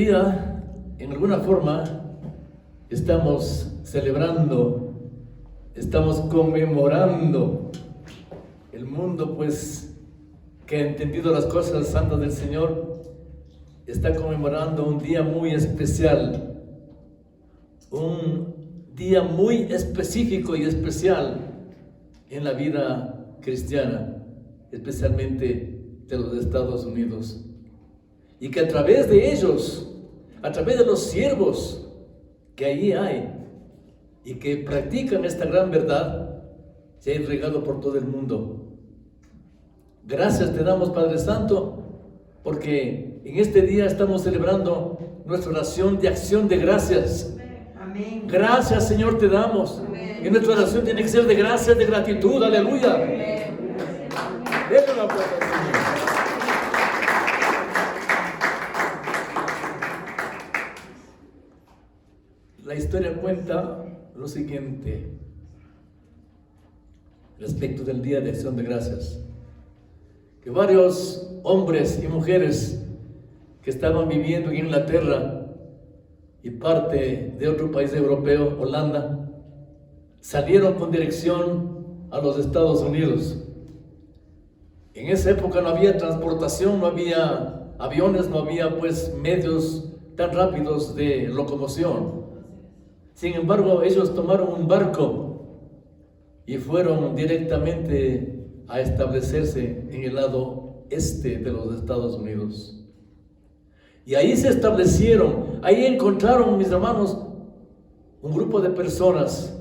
día, en alguna forma, estamos celebrando, estamos conmemorando. El mundo, pues, que ha entendido las cosas santas del Señor, está conmemorando un día muy especial, un día muy específico y especial en la vida cristiana, especialmente de los Estados Unidos. Y que a través de ellos, a través de los siervos que allí hay y que practican esta gran verdad, se ha regado por todo el mundo. Gracias te damos, Padre Santo, porque en este día estamos celebrando nuestra oración de acción de gracias. Amén. Gracias, Señor, te damos. Amén. Y nuestra oración tiene que ser de gracias, de gratitud. Aleluya. Amén. Denle un aplauso al Señor. La historia cuenta lo siguiente respecto del Día de Acción de Gracias. Que varios hombres y mujeres que estaban viviendo en Inglaterra y parte de otro país europeo, Holanda, salieron con dirección a los Estados Unidos. En esa época no había transportación, no había aviones, no había pues medios tan rápidos de locomoción. Sin embargo, ellos tomaron un barco y fueron directamente a establecerse en el lado este de los Estados Unidos. Y ahí se establecieron, ahí encontraron, mis hermanos, un grupo de personas,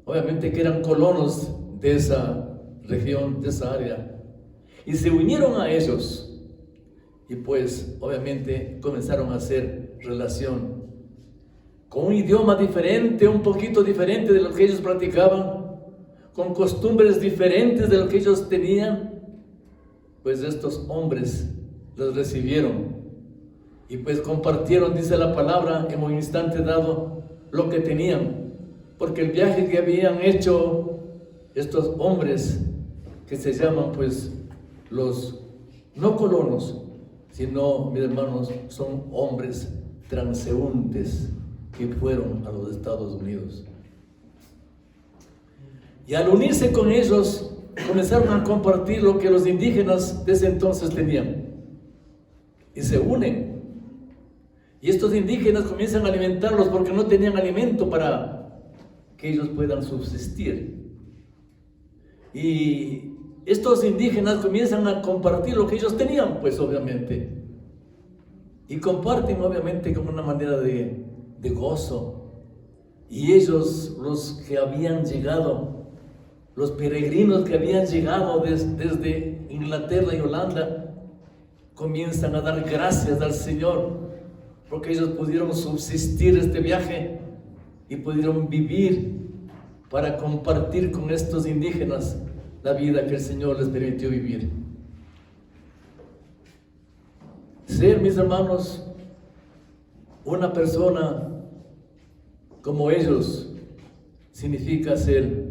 obviamente que eran colonos de esa región, de esa área, y se unieron a ellos, y pues obviamente comenzaron a hacer relación, con un idioma diferente, un poquito diferente de lo que ellos practicaban, con costumbres diferentes de lo que ellos tenían, pues estos hombres los recibieron y pues compartieron, dice la palabra, en un instante dado lo que tenían, porque el viaje que habían hecho estos hombres, que se llaman pues los no colonos, sino, mis hermanos, son hombres transeúntes que fueron a los Estados Unidos. Y al unirse con ellos, comenzaron a compartir lo que los indígenas de ese entonces tenían. Y se unen. Y estos indígenas comienzan a alimentarlos porque no tenían alimento para que ellos puedan subsistir. Y estos indígenas comienzan a compartir lo que ellos tenían, pues obviamente. Y comparten obviamente como una manera de gozo. Y ellos, los que habían llegado, los peregrinos que habían llegado desde Inglaterra y Holanda, comienzan a dar gracias al Señor porque ellos pudieron subsistir este viaje y pudieron vivir para compartir con estos indígenas la vida que el Señor les permitió vivir. Ser, mis hermanos, una persona como ellos significa ser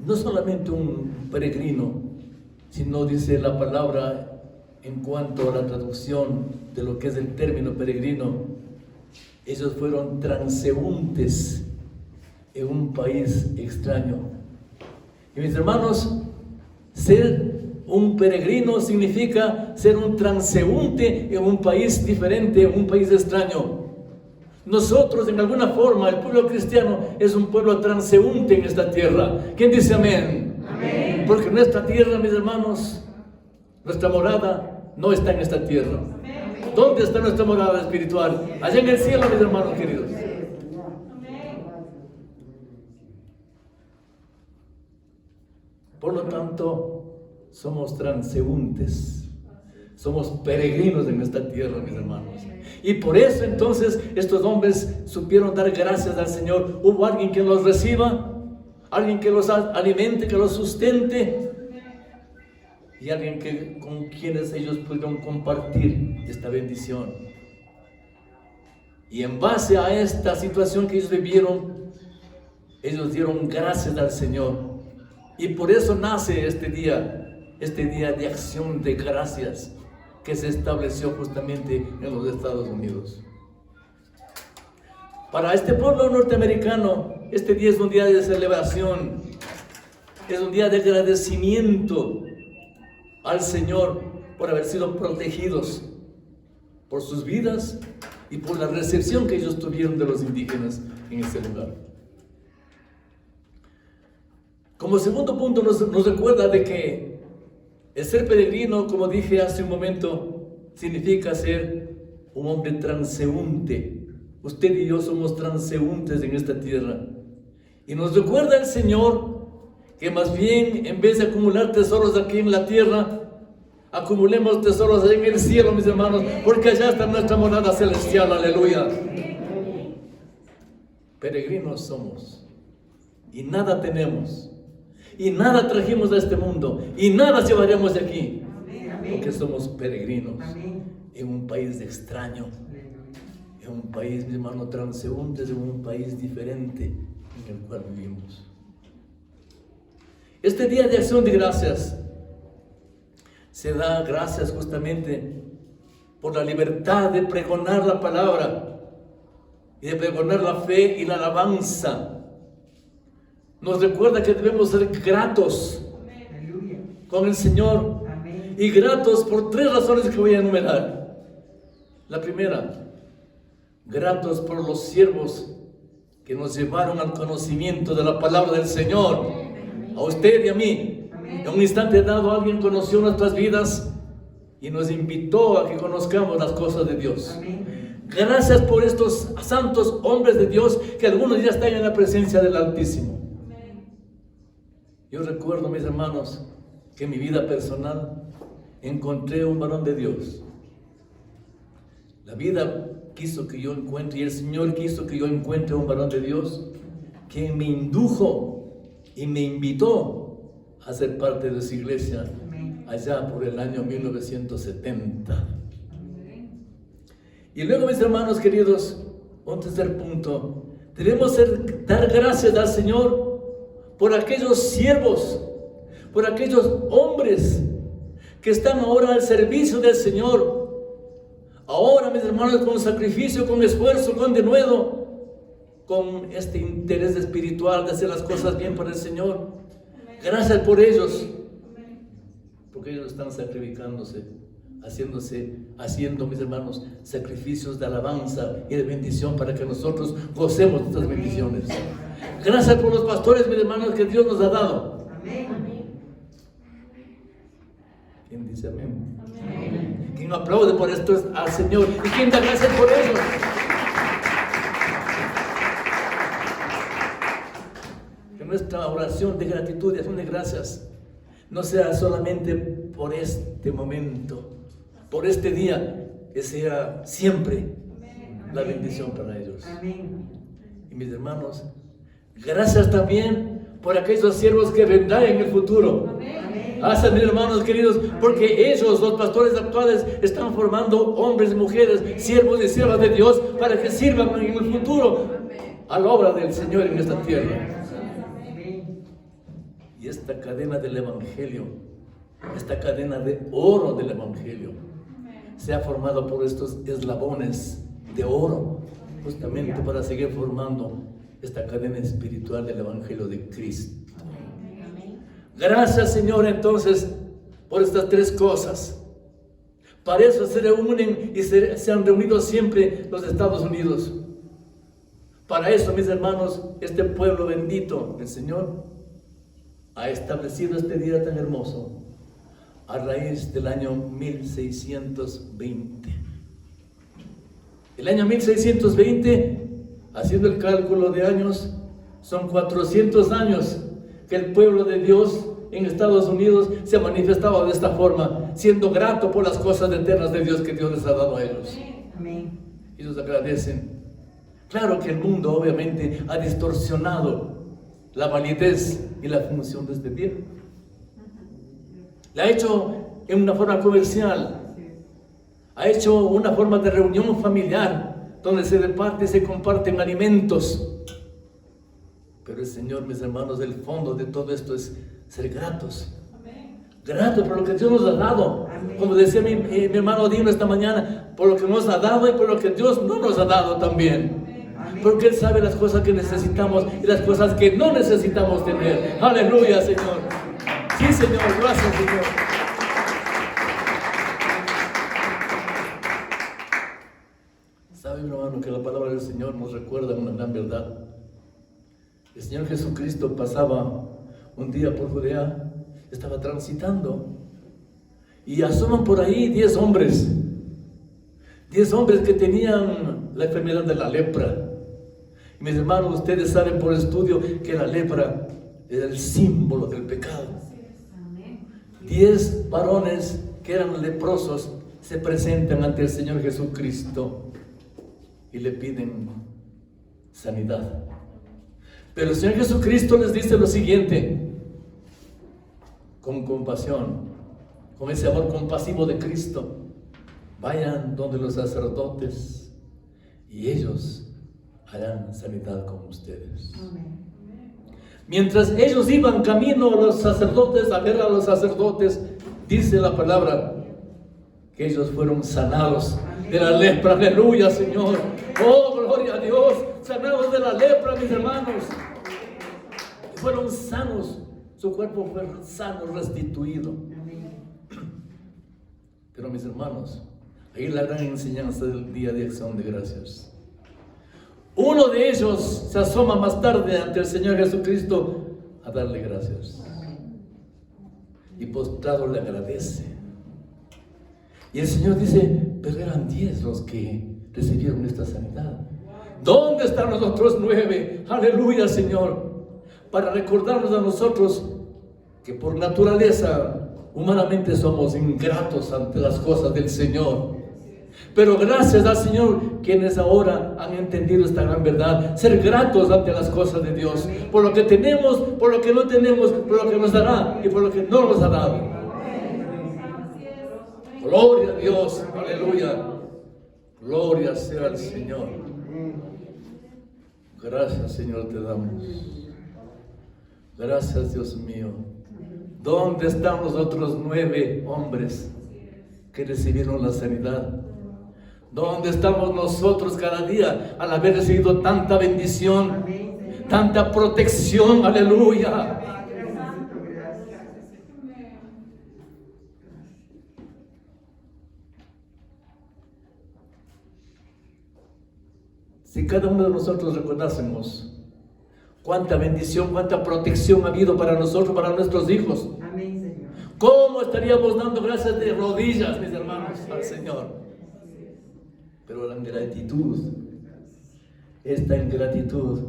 no solamente un peregrino, sino, dice la palabra, en cuanto a la traducción de lo que es el término peregrino, ellos fueron transeúntes en un país extraño. Y mis hermanos, ser un peregrino significa ser un transeúnte en un país diferente, un país extraño. Nosotros, en alguna forma, el pueblo cristiano es un pueblo transeúnte en esta tierra. ¿Quién dice amén? Amén. Porque nuestra tierra, mis hermanos, nuestra morada no está en esta tierra. Amén. ¿Dónde está nuestra morada espiritual? Allá en el cielo, mis hermanos queridos. Por lo tanto, somos transeúntes. Somos peregrinos en esta tierra, mis hermanos. Y por eso entonces estos hombres supieron dar gracias al Señor. Hubo alguien que los reciba, alguien que los alimente, que los sustente, y alguien con quienes ellos pudieron compartir esta bendición. Y en base a esta situación que ellos vivieron, ellos dieron gracias al Señor. Y por eso nace este día de acción de gracias. que se estableció justamente en los Estados Unidos. Para este pueblo norteamericano, este día es un día de celebración, es un día de agradecimiento al Señor por haber sido protegidos por sus vidas y por la recepción que ellos tuvieron de los indígenas en este lugar. Como segundo punto nos recuerda de que el ser peregrino, como dije hace un momento, significa ser un hombre transeúnte. Usted y yo somos transeúntes en esta tierra. Y nos recuerda el Señor que más bien, en vez de acumular tesoros aquí en la tierra, acumulemos tesoros en el cielo, mis hermanos, porque allá está nuestra morada celestial. Aleluya. Peregrinos somos y nada tenemos y nada trajimos a este mundo y nada llevaremos de aquí, porque somos peregrinos en un país extraño, en un país, mis hermanos, transeúntes, en un país diferente en el cual vivimos. Este día de acción de gracias se da gracias justamente por la libertad de pregonar la palabra y de pregonar la fe y la alabanza. Nos recuerda que debemos ser gratos con el Señor y gratos por tres razones que voy a enumerar. La primera, gratos por los siervos que nos llevaron al conocimiento de la palabra del Señor, a usted y a mí. En un instante dado alguien conoció nuestras vidas y nos invitó a que conozcamos las cosas de Dios. Gracias por estos santos hombres de Dios que algunos ya están en la presencia del Altísimo. Yo recuerdo, mis hermanos, que en mi vida personal encontré un varón de Dios. La vida quiso que yo encuentre y el Señor quiso que yo encuentre un varón de Dios que me indujo y me invitó a ser parte de su iglesia allá por el año 1970. Y luego, mis hermanos queridos, un tercer punto, debemos dar gracias al Señor por aquellos siervos, por aquellos hombres que están ahora al servicio del Señor. Ahora, mis hermanos, con sacrificio, con esfuerzo, con denuedo, con este interés espiritual de hacer las cosas bien para el Señor. Gracias por ellos, porque ellos están sacrificándose, haciendo, mis hermanos, sacrificios de alabanza y de bendición para que nosotros gocemos de estas bendiciones. Gracias por los pastores, mis hermanos, que Dios nos ha dado. ¿Quién dice amén? ¿Quién aplaude por esto al Señor? ¿Y quién da gracias por ellos? Que nuestra oración de gratitud y acción de gracias no sea solamente por este momento, por este día, que sea siempre la bendición para ellos. Y mis hermanos, gracias también por aquellos siervos que vendrán en el futuro. Gracias, mis hermanos queridos, porque ellos, los pastores actuales, están formando hombres y mujeres, siervos y siervas de Dios, para que sirvan en el futuro a la obra del Señor en esta tierra. Y esta cadena del Evangelio, esta cadena de oro del Evangelio, se ha formado por estos eslabones de oro, justamente para seguir formando esta cadena espiritual del Evangelio de Cristo. Gracias, Señor, entonces, por estas tres cosas. Para eso se reúnen y se han reunido siempre los Estados Unidos. Para eso, mis hermanos, este pueblo bendito, el Señor, ha establecido este día tan hermoso a raíz del año 1620. El año 1620, haciendo el cálculo de años, son 400 años que el pueblo de Dios en Estados Unidos se ha manifestado de esta forma, siendo grato por las cosas eternas de Dios que Dios les ha dado a ellos. Amén. Ellos agradecen. Claro que el mundo obviamente ha distorsionado la validez y la función de este día. La ha hecho en una forma comercial, ha hecho una forma de reunión familiar, donde se reparte y se comparten alimentos. Pero el Señor, mis hermanos, el fondo de todo esto es ser gratos Gratos por lo que Dios nos ha dado. Como decía mi hermano Dino esta mañana, por lo que nos ha dado y por lo que Dios no nos ha dado también. Porque Él sabe las cosas que necesitamos y las cosas que no necesitamos tener. Aleluya, Señor. Sí, Señor. Gracias, Señor. ¿Sabe, mi hermano, que la palabra del Señor nos recuerda una gran verdad? El Señor Jesucristo pasaba un día por Judea, estaba transitando y asoman por ahí 10 hombres. 10 hombres que tenían la enfermedad de la lepra. Y mis hermanos, ustedes saben por estudio que la lepra era el símbolo del pecado. 10 varones que eran leprosos se presentan ante el Señor Jesucristo y le piden sanidad. Pero el Señor Jesucristo les dice lo siguiente, con compasión, con ese amor compasivo de Cristo: vayan donde los sacerdotes y ellos harán sanidad con ustedes. Amén. Mientras ellos iban camino a los sacerdotes, a ver a los sacerdotes, dice la palabra que ellos fueron sanados de la lepra. Aleluya, Señor. Oh, gloria a Dios. Sanados de la lepra, mis hermanos. Fueron sanos. Su cuerpo fue sano, restituido. Pero mis hermanos, ahí la gran enseñanza del día de acción de gracias. Uno de ellos se asoma más tarde ante el Señor Jesucristo a darle gracias. Y postrado le agradece. Y el Señor dice: pero eran 10 los que recibieron esta sanidad. ¿Dónde están los otros 9? Aleluya, Señor. Para recordarnos a nosotros que por naturaleza humanamente somos ingratos ante las cosas del Señor. Pero gracias al Señor, quienes ahora han entendido esta gran verdad, ser gratos ante las cosas de Dios, por lo que tenemos, por lo que no tenemos, por lo que nos dará y por lo que no nos ha dado. Gloria a Dios, aleluya. Gloria sea al Señor. Gracias, Señor, te damos. Gracias, Dios mío. ¿Dónde están los otros 9 hombres que recibieron la sanidad? ¿Dónde estamos nosotros cada día al haber recibido tanta bendición, tanta protección? Aleluya. Si cada uno de nosotros recordásemos cuánta bendición, cuánta protección ha habido para nosotros, para nuestros hijos. Amén, Señor. ¿Cómo estaríamos dando gracias de rodillas, mis hermanos, al Señor? Pero la ingratitud, esta ingratitud,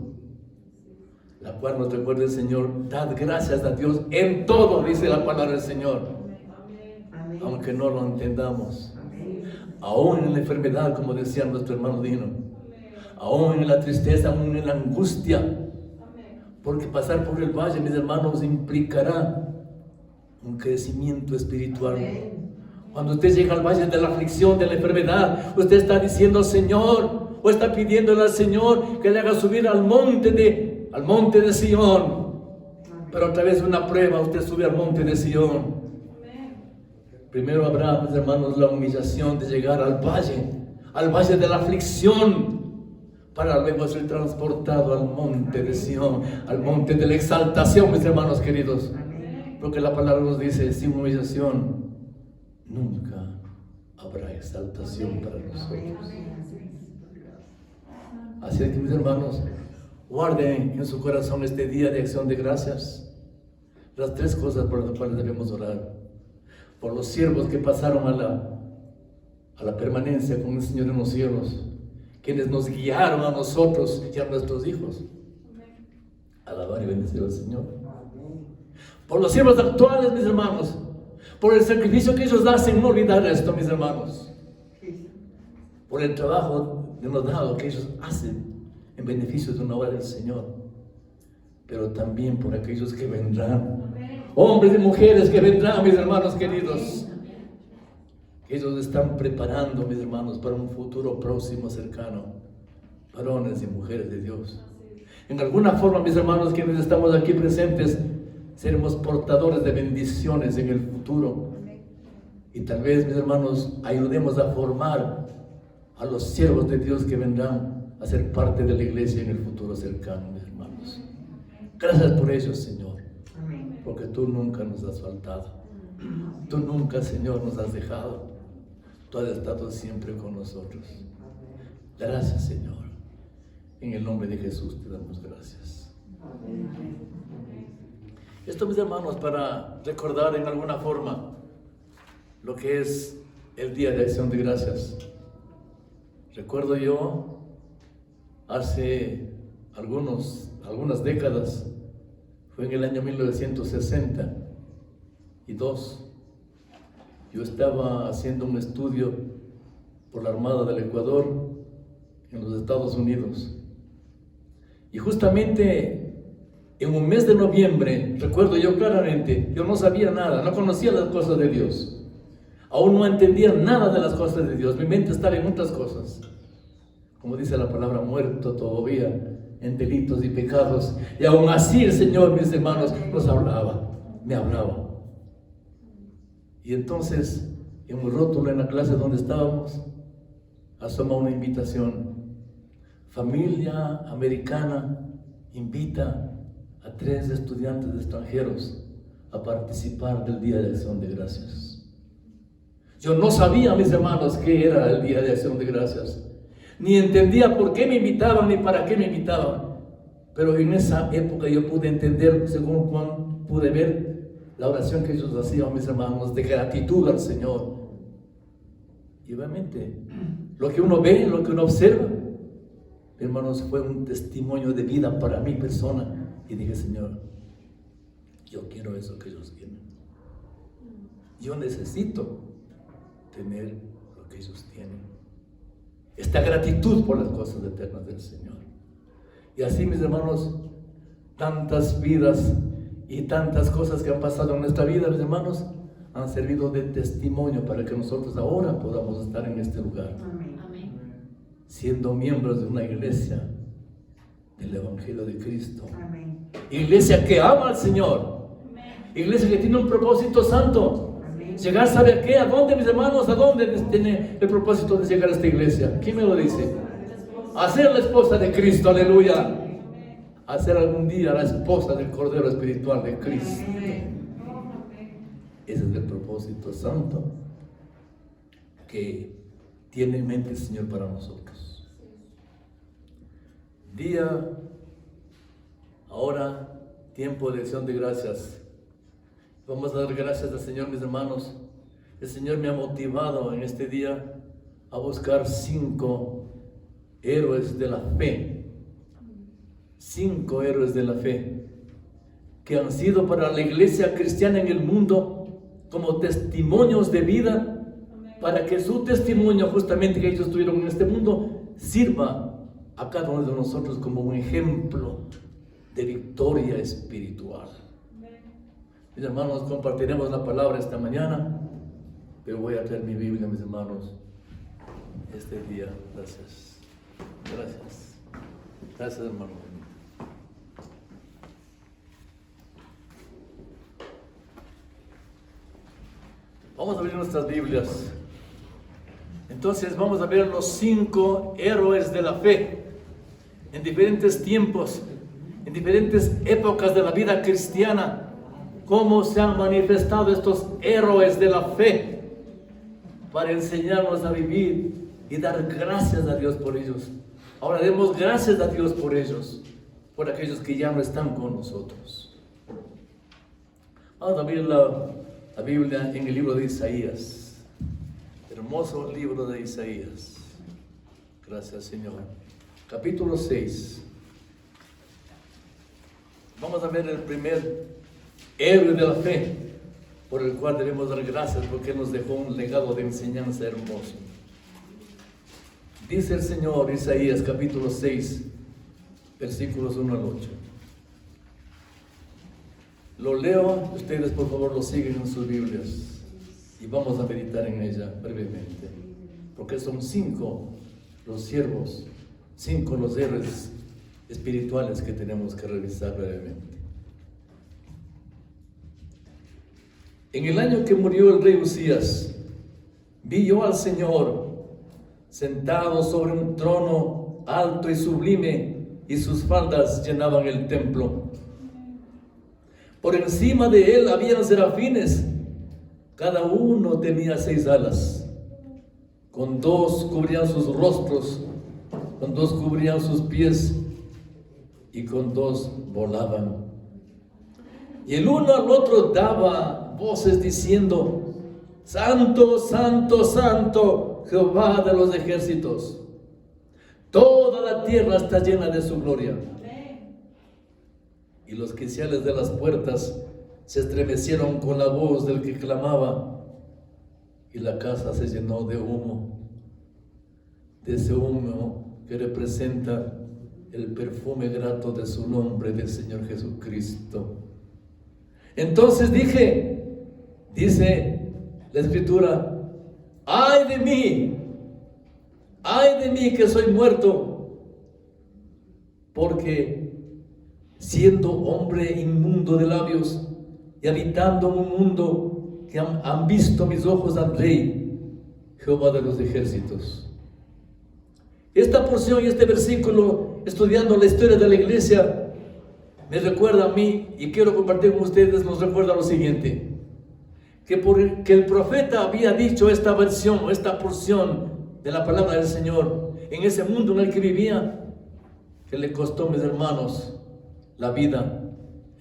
la cual nos recuerda el Señor: dad gracias a Dios en todo, dice la palabra del Señor. Amén. Aunque no lo entendamos. Amén. Aún en la enfermedad, como decía nuestro hermano Dino, aún en la tristeza, aún en la angustia. Porque pasar por el valle, mis hermanos, implicará un crecimiento espiritual. Cuando usted llega al valle de la aflicción, de la enfermedad, usted está diciendo al Señor, o está pidiéndole al Señor que le haga subir al monte de Sion. Pero a través de una prueba, usted sube al monte de Sion. Primero habrá, mis hermanos, la humillación de llegar al valle de la aflicción, para luego ser transportado al monte de Sion, al monte de la exaltación, mis hermanos queridos. Porque la palabra nos dice: sin humillación nunca habrá exaltación para nosotros. Así es que, mis hermanos, guarden en su corazón este día de acción de gracias las 3 cosas por las cuales debemos orar: por los siervos que pasaron a la permanencia con el Señor en los cielos, quienes nos guiaron a nosotros y a nuestros hijos. Alabar y bendecir al Señor. Por los siervos actuales, mis hermanos, por el sacrificio que ellos hacen, no olvidar esto, mis hermanos. Por el trabajo denodado que ellos hacen en beneficio de una obra del Señor. Pero también por aquellos que vendrán, hombres y mujeres que vendrán, mis hermanos queridos. Ellos están preparando, mis hermanos, para un futuro próximo, cercano. Varones y mujeres de Dios. En alguna forma, mis hermanos, quienes estamos aquí presentes, seremos portadores de bendiciones en el futuro. Y tal vez, mis hermanos, ayudemos a formar a los siervos de Dios que vendrán a ser parte de la iglesia en el futuro cercano, mis hermanos. Gracias por ellos, Señor, porque tú nunca nos has faltado. Tú nunca, Señor, nos has dejado. Tú has estado siempre con nosotros. Gracias, Señor. En el nombre de Jesús te damos gracias. Esto, mis hermanos, para recordar en alguna forma lo que es el Día de Acción de Gracias. Recuerdo yo, hace algunas décadas, fue en el año 1962, yo estaba haciendo un estudio por la Armada del Ecuador en los Estados Unidos. Y justamente en un mes de noviembre, recuerdo yo claramente, yo no sabía nada, no conocía las cosas de Dios. Aún no entendía nada de las cosas de Dios, mi mente estaba en otras cosas. Como dice la palabra, muerto todavía en delitos y pecados. Y aún así el Señor, mis hermanos, nos hablaba, me hablaba. Y entonces, en un rótulo en la clase donde estábamos, asoma una invitación. Familia americana invita a 3 estudiantes extranjeros a participar del Día de Acción de Gracias. Yo no sabía, mis hermanos, qué era el Día de Acción de Gracias. Ni entendía por qué me invitaban ni para qué me invitaban. Pero en esa época yo pude entender, según Juan, pude ver la oración que ellos hacían, mis hermanos, de gratitud al Señor. Y obviamente, lo que uno ve, lo que uno observa, hermanos, fue un testimonio de vida para mi persona. Y dije, Señor, yo quiero eso que ellos tienen. Yo necesito tener lo que ellos tienen. Esta gratitud por las cosas eternas del Señor. Y así, mis hermanos, tantas vidas y tantas cosas que han pasado en nuestra vida, mis hermanos, han servido de testimonio para que nosotros ahora podamos estar en este lugar. Amén. Siendo miembros de una iglesia del Evangelio de Cristo. Amén. Iglesia que ama al Señor. Amén. Iglesia que tiene un propósito santo. Llegar, ¿sabe a qué? ¿A dónde, mis hermanos? ¿A dónde tiene el propósito de llegar a esta iglesia? ¿Quién me lo dice? A ser la esposa de Cristo, aleluya. A ser algún día la esposa del Cordero Espiritual de Cristo. Ese es el propósito santo que tiene en mente el Señor para nosotros. Día, ahora, tiempo de acción de gracias. Vamos a dar gracias al Señor, mis hermanos. El Señor me ha motivado en este día a buscar 5 héroes de la fe. 5 héroes de la fe que han sido para la iglesia cristiana en el mundo como testimonios de vida, para que su testimonio justamente que ellos tuvieron en este mundo sirva a cada uno de nosotros como un ejemplo de victoria espiritual. Mis hermanos, compartiremos la palabra esta mañana, pero voy a traer mi Biblia, mis hermanos, este día. Gracias. Gracias. Gracias, hermano. Vamos a abrir nuestras Biblias. Entonces vamos a ver los 5 héroes de la fe en diferentes tiempos, en diferentes épocas de la vida cristiana. Cómo se han manifestado estos héroes de la fe para enseñarnos a vivir y dar gracias a Dios por ellos. Ahora demos gracias a Dios por ellos, por aquellos que ya no están con nosotros. Vamos a abrir la Biblia en el libro de Isaías. Hermoso libro de Isaías. Gracias, Señor. Capítulo 6. Vamos a ver el primer héroe de la fe, por el cual debemos dar gracias porque nos dejó un legado de enseñanza hermoso. Dice el Señor, Isaías capítulo 6, versículos 1 al 8. Lo leo, ustedes por favor lo siguen en sus Biblias y vamos a meditar en ella brevemente, porque son 5 los siervos, 5 los héroes espirituales que tenemos que revisar brevemente. En el año que murió el rey Usías, vi yo al Señor sentado sobre un trono alto y sublime, y sus faldas llenaban el templo. Por encima de él habían serafines, cada uno tenía 6 alas. Con 2 cubrían sus rostros, con 2 cubrían sus pies, y con 2 volaban. Y el uno al otro daba voces diciendo: Santo, santo, santo, Jehová de los ejércitos. Toda la tierra está llena de su gloria. Y los quiciales de las puertas se estremecieron con la voz del que clamaba, y la casa se llenó de humo, de ese humo que representa el perfume grato de su nombre, del Señor Jesucristo. Entonces dice la Escritura: ¡ay de mí que soy muerto! Porque siendo hombre inmundo de labios y habitando en un mundo que han visto mis ojos al Rey, Jehová de los ejércitos. Esta porción y este versículo, estudiando la historia de la iglesia, me recuerda a mí, y quiero compartir con ustedes, nos recuerda lo siguiente: que el profeta había dicho esta versión, esta porción de la palabra del Señor en ese mundo en el que vivía, que le costó, mis hermanos, la vida.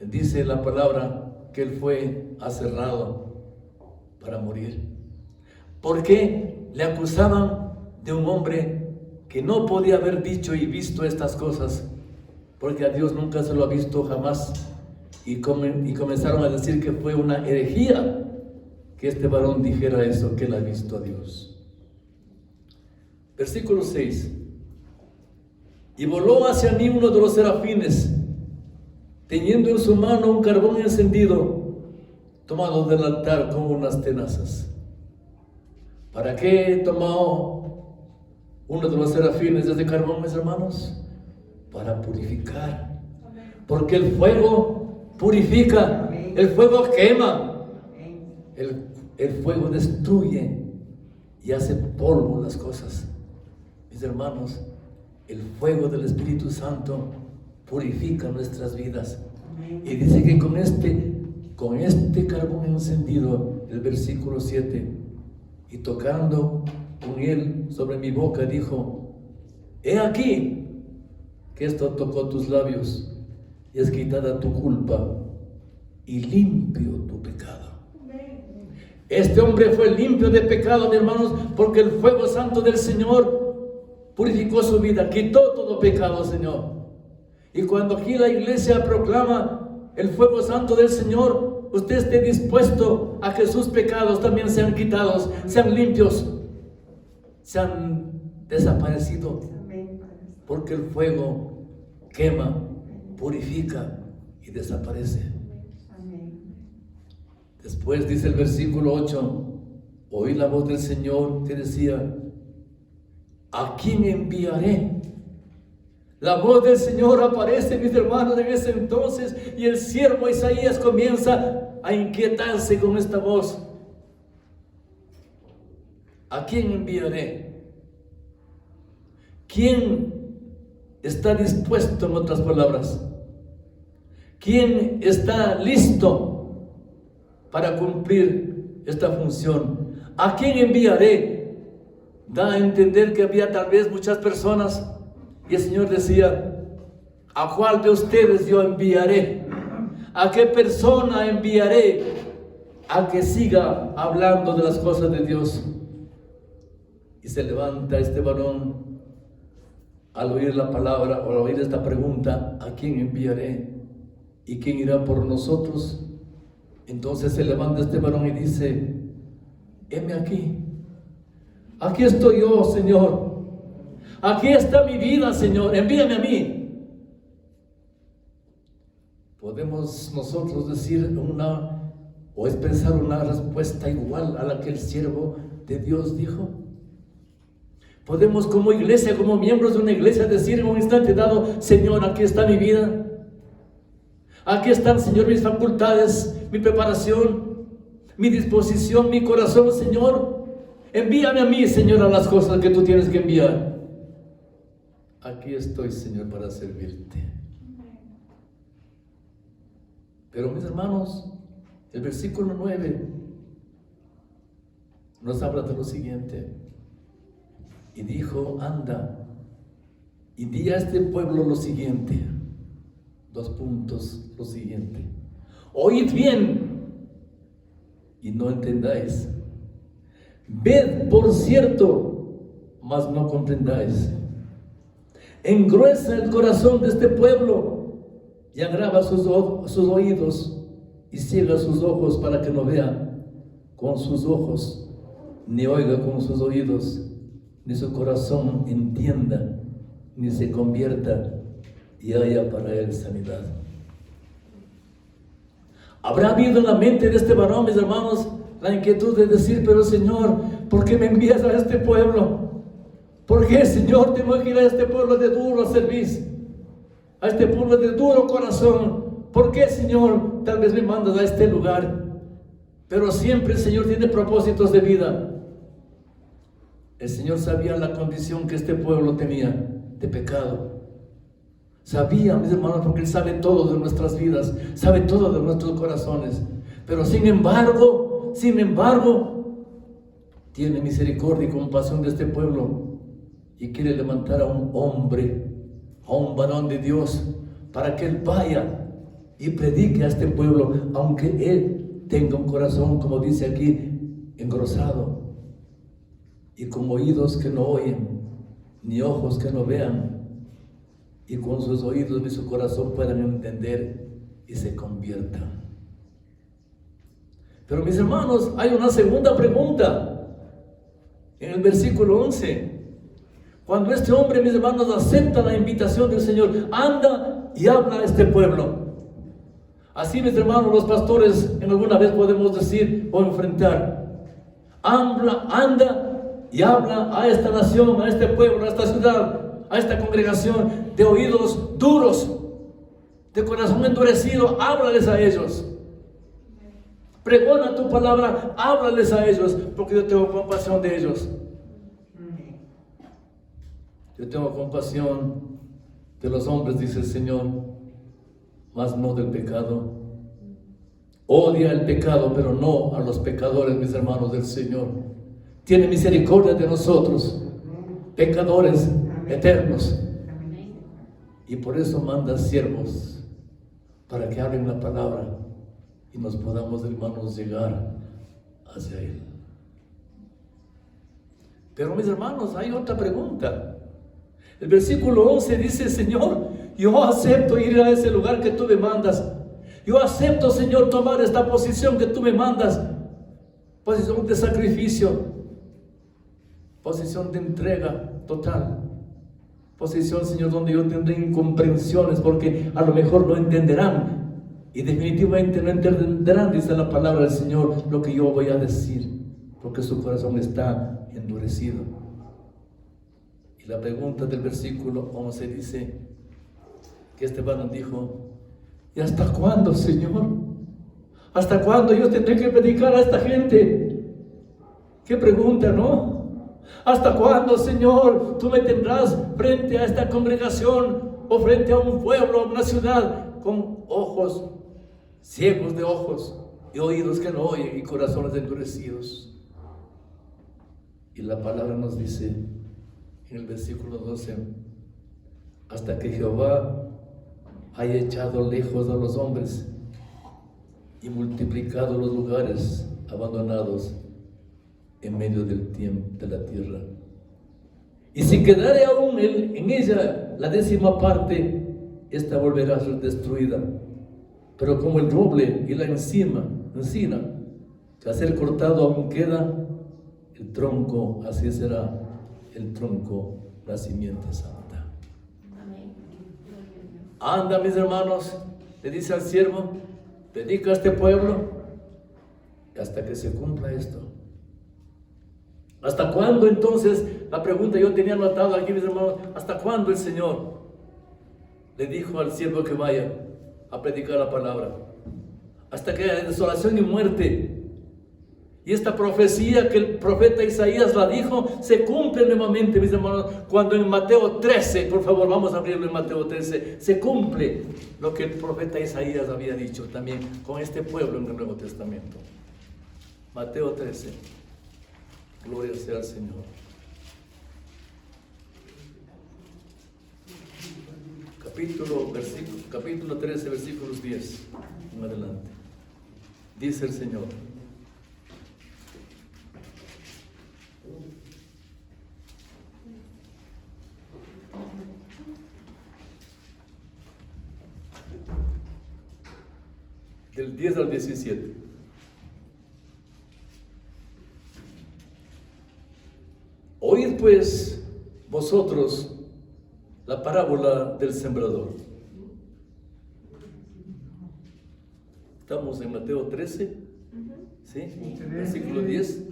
Dice la palabra que él fue aserrado para morir. ¿Por qué le acusaban de un hombre que no podía haber dicho y visto estas cosas? Porque a Dios nunca se lo ha visto jamás. Y comenzaron a decir que fue una herejía que este varón dijera eso, que él ha visto a Dios. Versículo 6. Y voló hacia mí uno de los serafines, teniendo en su mano un carbón encendido, tomado del altar con unas tenazas. ¿Para qué tomó uno de los serafines este carbón, mis hermanos? Para purificar. Porque el fuego purifica, el fuego quema, el fuego destruye y hace polvo las cosas. Mis hermanos, el fuego del Espíritu Santo purifica nuestras vidas. Y dice que con este carbón encendido, el versículo 7, y tocando con él sobre mi boca, dijo: he aquí que esto tocó tus labios, y es quitada tu culpa y limpio tu pecado. Este hombre fue limpio de pecado, mis hermanos, porque el fuego santo del Señor purificó su vida, quitó todo pecado, Señor. Y cuando aquí la iglesia proclama el fuego santo del Señor, usted esté dispuesto a que sus pecados también sean quitados, sean limpios, sean desaparecido, porque el fuego quema, purifica y desaparece. Después dice el versículo 8: oí la voz del Señor que decía: ¿a quién enviaré? La voz del Señor aparece, mis hermanos, en ese entonces, y el siervo Isaías comienza a inquietarse con esta voz. ¿A quién enviaré? ¿Quién está dispuesto, en otras palabras? ¿Quién está listo para cumplir esta función? ¿A quién enviaré? Da a entender que había tal vez muchas personas, y el Señor decía: ¿a cuál de ustedes yo enviaré? ¿A qué persona enviaré a que siga hablando de las cosas de Dios? Y se levanta este varón al oír la palabra, o al oír esta pregunta: ¿a quién enviaré? ¿Y quién irá por nosotros? Entonces se levanta este varón y dice: heme aquí. Aquí estoy yo, Señor. Aquí está mi vida, Señor. Envíame a mí. ¿Podemos nosotros decir o expresar una respuesta igual a la que el siervo de Dios dijo? ¿Podemos como iglesia, como miembros de una iglesia, decir en un instante dado: Señor, aquí está mi vida? Aquí están, Señor, mis facultades, mi preparación. mi disposición, mi corazón, Señor. Envíame a mí, Señor, a las cosas que tú tienes que enviar. Aquí estoy, Señor, para servirte. Pero mis hermanos, el versículo 9 nos habla de lo siguiente. Y dijo, anda, y di a este pueblo lo siguiente. 2 puntos, lo siguiente. Oíd bien y no entendáis. Ved, por cierto, mas no comprendáis. Engruesa el corazón de este pueblo y agrava sus oídos y ciega sus ojos para que no vea con sus ojos, ni oiga con sus oídos, ni su corazón entienda, ni se convierta y haya para él sanidad. ¿Habrá habido en la mente de este varón, mis hermanos, la inquietud de decir, pero Señor, ¿por qué me envías a este pueblo? ¿Por qué, Señor, tengo que ir a este pueblo de duro servicio? A este pueblo de duro corazón. ¿Por qué, Señor, tal vez me mandas a este lugar? Pero siempre el Señor tiene propósitos de vida. El Señor sabía la condición que este pueblo tenía de pecado. Sabía, mis hermanos, porque Él sabe todo de nuestras vidas, sabe todo de nuestros corazones. Pero sin embargo, tiene misericordia y compasión de este pueblo y quiere levantar a un hombre, a un varón de Dios, para que Él vaya y predique a este pueblo, aunque Él tenga un corazón, como dice aquí, engrosado, y con oídos que no oyen, ni ojos que no vean, y con sus oídos ni su corazón puedan entender y se conviertan. Pero mis hermanos, hay una segunda pregunta en el versículo 11. Cuando este hombre, mis hermanos, acepta la invitación del Señor, anda y habla a este pueblo. Así, mis hermanos, los pastores en alguna vez podemos decir o enfrentar: anda y habla a esta nación, a este pueblo, a esta ciudad, a esta congregación de oídos duros, de corazón endurecido, háblales a ellos. Pregona tu palabra, háblales a ellos, porque yo tengo compasión de ellos. Yo tengo compasión de los hombres, dice el Señor, mas no del pecado. Odia el pecado, pero no a los pecadores, mis hermanos del Señor. Tiene misericordia de nosotros, pecadores eternos. Y por eso manda siervos para que hablen la palabra y nos podamos, hermanos, llegar hacia Él. Pero mis hermanos, hay otra pregunta. El versículo 11 dice: Señor, yo acepto ir a ese lugar que tú me mandas. Yo acepto, Señor, tomar esta posición que tú me mandas. Posición de sacrificio, posición de entrega total. Posición, Señor, donde yo tendré incomprensiones, porque a lo mejor no entenderán. Y definitivamente no entenderán, dice la palabra del Señor, lo que yo voy a decir, porque su corazón está endurecido. Y la pregunta del versículo 11 dice que este varón dijo: ¿y hasta cuándo, Señor? ¿Hasta cuándo yo tendré que predicar a esta gente? Qué pregunta, ¿no? ¿Hasta cuándo, Señor, tú me tendrás frente a esta congregación o frente a un pueblo, a una ciudad, con ojos ciegos de ojos y oídos que no oyen y corazones endurecidos? Y la palabra nos dice en el versículo 12: hasta que Jehová haya echado lejos a los hombres y multiplicado los lugares abandonados en medio del tiempo de la tierra. Y si quedare aún en ella la 10ª parte, esta volverá a ser destruida. Pero como el roble y la encina, que a ser cortado aún queda, el tronco, así será el tronco, la simiente santa. Anda, mis hermanos, le dice al siervo, predica a este pueblo hasta que se cumpla esto. ¿Hasta cuándo entonces? La pregunta yo tenía anotado aquí, mis hermanos. ¿Hasta cuándo el Señor le dijo al siervo que vaya a predicar la palabra? Hasta que haya desolación y muerte Y esta profecía que el profeta Isaías la dijo, se cumple nuevamente, mis hermanos, cuando en Mateo 13, por favor, vamos a abrirlo en Mateo 13, se cumple lo que el profeta Isaías había dicho también con este pueblo en el Nuevo Testamento. Mateo 13, gloria sea al Señor. Capítulo 13, versículos 10 en adelante. Dice el Señor: del 10 al 17. Oíd pues vosotros la parábola del sembrador. Estamos en Mateo 13, ¿sí? Versículo 10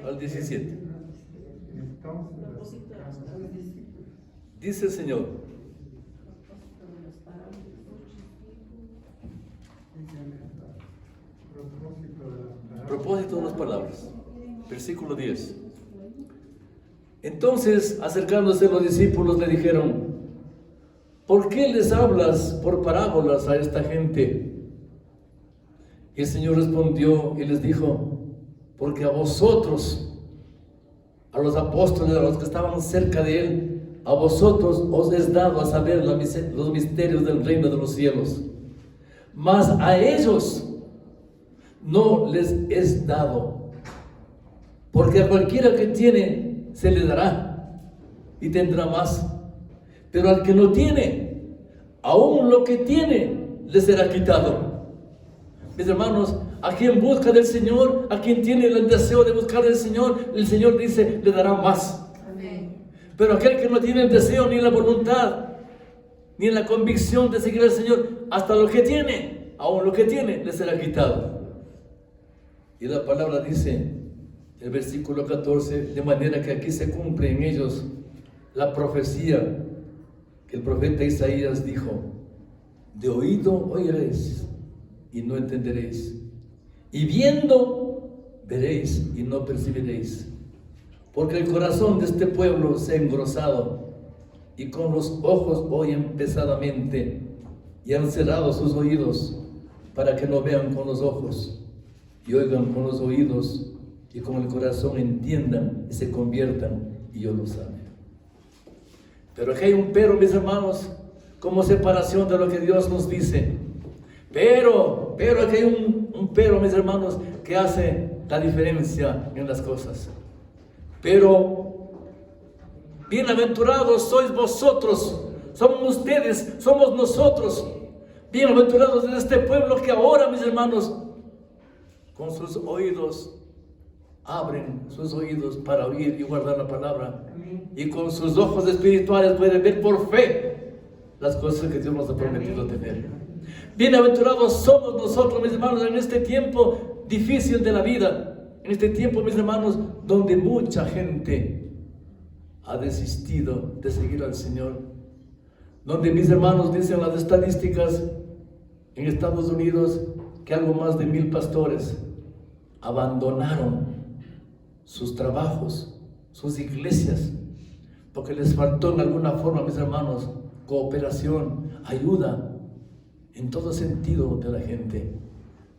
al 17. Dice el Señor: propósito de las palabras. Versículo 10. Entonces, acercándose los discípulos, le dijeron: ¿por qué les hablas por parábolas a esta gente? Y el Señor respondió y les dijo: porque a vosotros, a los apóstoles, a los que estaban cerca de él, a vosotros os es dado a saber los misterios del reino de los cielos, mas a ellos no les es dado, porque a cualquiera que tiene se le dará y tendrá más, pero al que no tiene, aún lo que tiene le será quitado. Mis hermanos, a quien busca del Señor, a quien tiene el deseo de buscar del Señor, el Señor dice, le dará más. Amén. Pero aquel que no tiene el deseo, ni la voluntad, ni la convicción de seguir al Señor, hasta lo que tiene, aún lo que tiene, le será quitado. Y la palabra dice, el versículo 14, de manera que aquí se cumple en ellos la profecía que el profeta Isaías dijo: de oído oiréis y no entenderéis, y viendo veréis y no percibiréis, porque el corazón de este pueblo se ha engrosado, y con los ojos oyen pesadamente, y han cerrado sus oídos, para que no vean con los ojos, y oigan con los oídos, y con el corazón entiendan y se conviertan, y yo lo sane. Pero aquí hay un pero, mis hermanos, como separación de lo que Dios nos dice. Pero aquí hay un pero, mis hermanos, que hace la diferencia en las cosas. Pero bienaventurados sois vosotros, somos ustedes, somos nosotros. Bienaventurados es este pueblo que ahora, mis hermanos, con sus oídos abren sus oídos para oír y guardar la palabra. Amén. Y con sus ojos espirituales pueden ver por fe las cosas que Dios nos ha prometido tener. Bienaventurados somos nosotros, mis hermanos, en este tiempo difícil de la vida, en este tiempo, mis hermanos, donde mucha gente ha desistido de seguir al Señor, donde, mis hermanos, dicen las estadísticas en Estados Unidos que algo más de 1,000 pastores abandonaron sus trabajos, sus iglesias, porque les faltó en alguna forma, mis hermanos, cooperación, ayuda en todo sentido de la gente.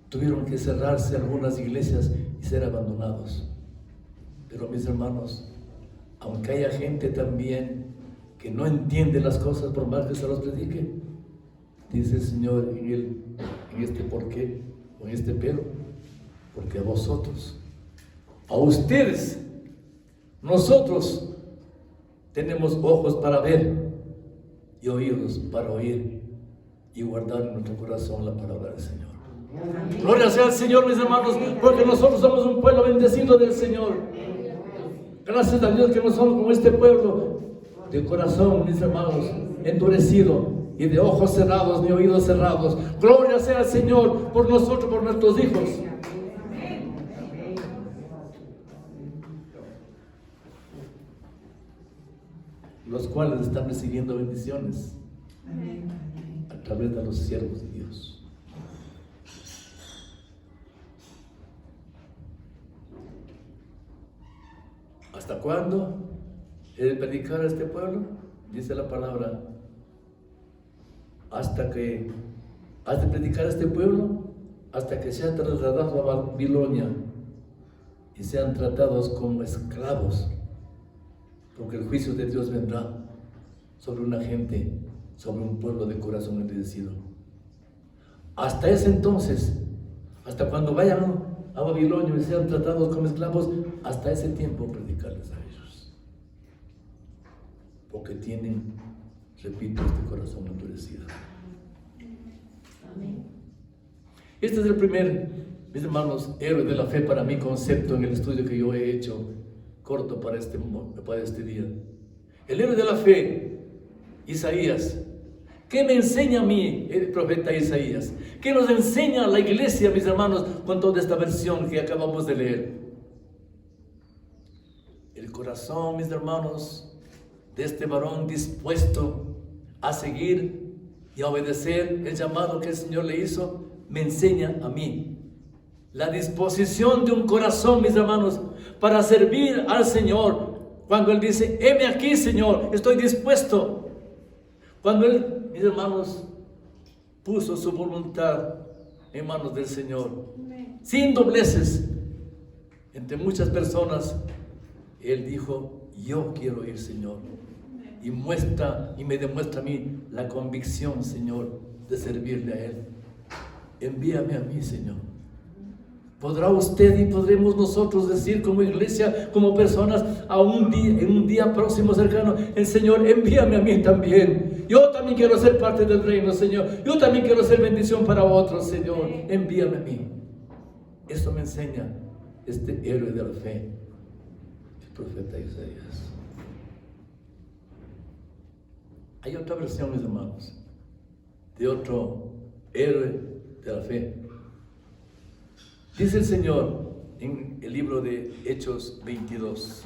Tuvieron que cerrarse algunas iglesias y ser abandonados. Pero, mis hermanos, aunque haya gente también que no entiende las cosas por más que se los predique, dice el Señor en este por qué, o en este pero, porque a vosotros, a ustedes, nosotros tenemos ojos para ver y oídos para oír y guardar en nuestro corazón la palabra del Señor. Amén. Gloria sea al Señor, mis hermanos, porque nosotros somos un pueblo bendecido del Señor. Gracias a Dios que no somos como este pueblo de corazón, mis hermanos, endurecido y de ojos cerrados ni oídos cerrados. Gloria sea al Señor por nosotros, por nuestros hijos. Los cuales están recibiendo bendiciones a través de los siervos de Dios. ¿Hasta cuándo he de predicar a este pueblo? Dice la palabra, hasta que has de predicar a este pueblo, hasta que sean trasladados a Babilonia y sean tratados como esclavos, porque el juicio de Dios vendrá sobre una gente, sobre un pueblo de corazón endurecido. Hasta ese entonces, hasta cuando vayan a Babilonia y sean tratados como esclavos, hasta ese tiempo predicarles a ellos, porque tienen, repito, este corazón endurecido. Amén. Este es el primer, mis hermanos, héroe de la fe para mi concepto en el estudio que yo he hecho corto para este día. El héroe de la fe, Isaías. ¿Qué me enseña a mí el profeta Isaías? ¿Qué nos enseña la iglesia, mis hermanos, con toda esta versión que acabamos de leer? El corazón, mis hermanos, de este varón dispuesto a seguir y a obedecer el llamado que el Señor le hizo, me enseña a mí. La disposición de un corazón, mis hermanos, para servir al Señor. Cuando Él dice, heme aquí, Señor, estoy dispuesto. Cuando Él, mis hermanos, puso su voluntad en manos del Señor, sin dobleces, entre muchas personas, Él dijo, yo quiero ir, Señor. Y me demuestra a mí la convicción, Señor, de servirle a Él. Envíame a mí, Señor. ¿Podrá usted y podremos nosotros decir como iglesia, como personas, en un día próximo cercano, el Señor, envíame a mí también? Yo también quiero ser parte del reino, Señor. Yo también quiero ser bendición para otros, Señor. Envíame a mí. Esto me enseña este héroe de la fe, el profeta Isaías. Hay otra versión, mis hermanos, de otro héroe de la fe. Dice el Señor en el libro de Hechos 22.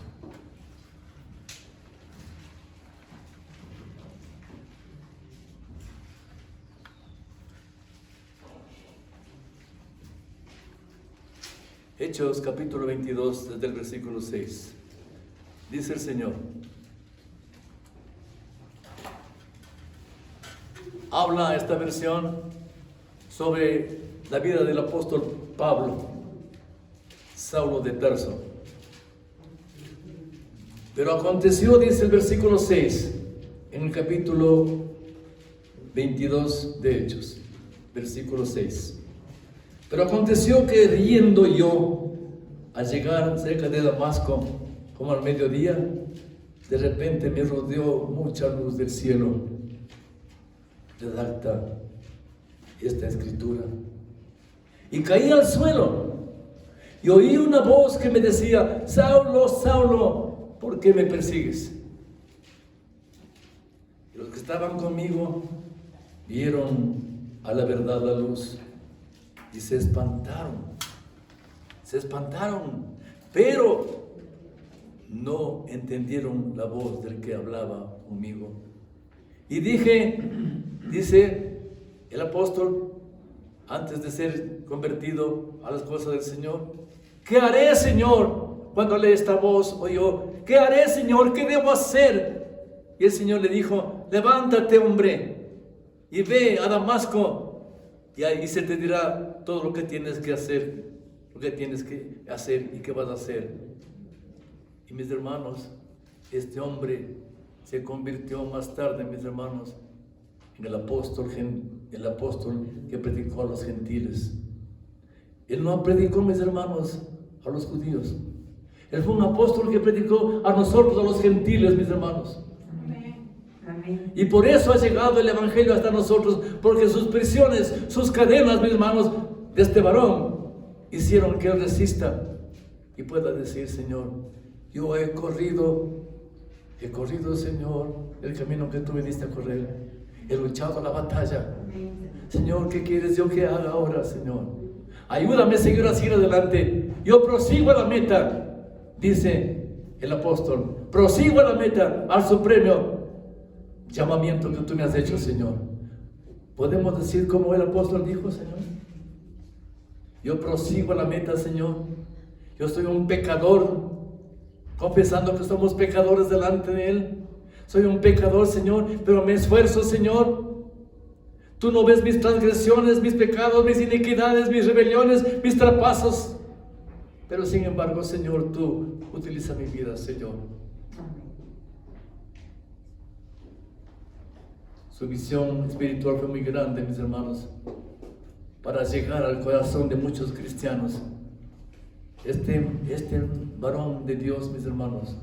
Hechos capítulo 22, desde el versículo 6. Dice el Señor. Habla esta versión sobre la vida del apóstol Pablo, Saulo de Tarso. Pero aconteció, dice el versículo 6, en el capítulo 22 de Hechos, versículo 6. Pero aconteció que riendo yo, al llegar cerca de Damasco, como al mediodía, de repente me rodeó mucha luz del cielo. Redacta esta escritura. Y caí al suelo y oí una voz que me decía, Saulo, Saulo, ¿por qué me persigues? Y los que estaban conmigo vieron a la verdad la luz y se espantaron, pero no entendieron la voz del que hablaba conmigo. Y dice el apóstol, antes de ser convertido a las cosas del Señor, ¿qué haré, Señor? Cuando lee esta voz, oyó, ¿qué haré, Señor? ¿Qué debo hacer? Y el Señor le dijo, levántate, hombre, y ve a Damasco, y ahí se te dirá todo lo que tienes que hacer, y qué vas a hacer. Y mis hermanos, este hombre se convirtió más tarde, mis hermanos, en el apóstol que predicó a los gentiles. Él no predicó, mis hermanos, a los judíos. Él fue un apóstol que predicó a nosotros, a los gentiles, mis hermanos. Amén. Y por eso ha llegado el evangelio hasta nosotros, porque sus prisiones, sus cadenas, mis hermanos, de este varón, hicieron que él resista y pueda decir, Señor, yo he corrido, Señor, el camino que tú viniste a correr. He luchado la batalla. Señor, ¿qué quieres yo que haga ahora, Señor? Ayúdame a seguir así adelante. Yo prosigo a la meta, dice el apóstol. Prosigo a la meta, al supremo llamamiento que tú me has hecho, Señor. ¿Podemos decir como el apóstol dijo, Señor? Yo prosigo a la meta, Señor. Yo soy un pecador confesando que somos pecadores delante de Él. Soy un pecador, Señor, pero me esfuerzo, Señor. Tú no ves mis transgresiones, mis pecados, mis iniquidades, mis rebeliones, mis trapasos. Pero sin embargo, Señor, tú utiliza mi vida, Señor. Su visión espiritual fue muy grande, mis hermanos, para llegar al corazón de muchos cristianos. Este varón de Dios, mis hermanos,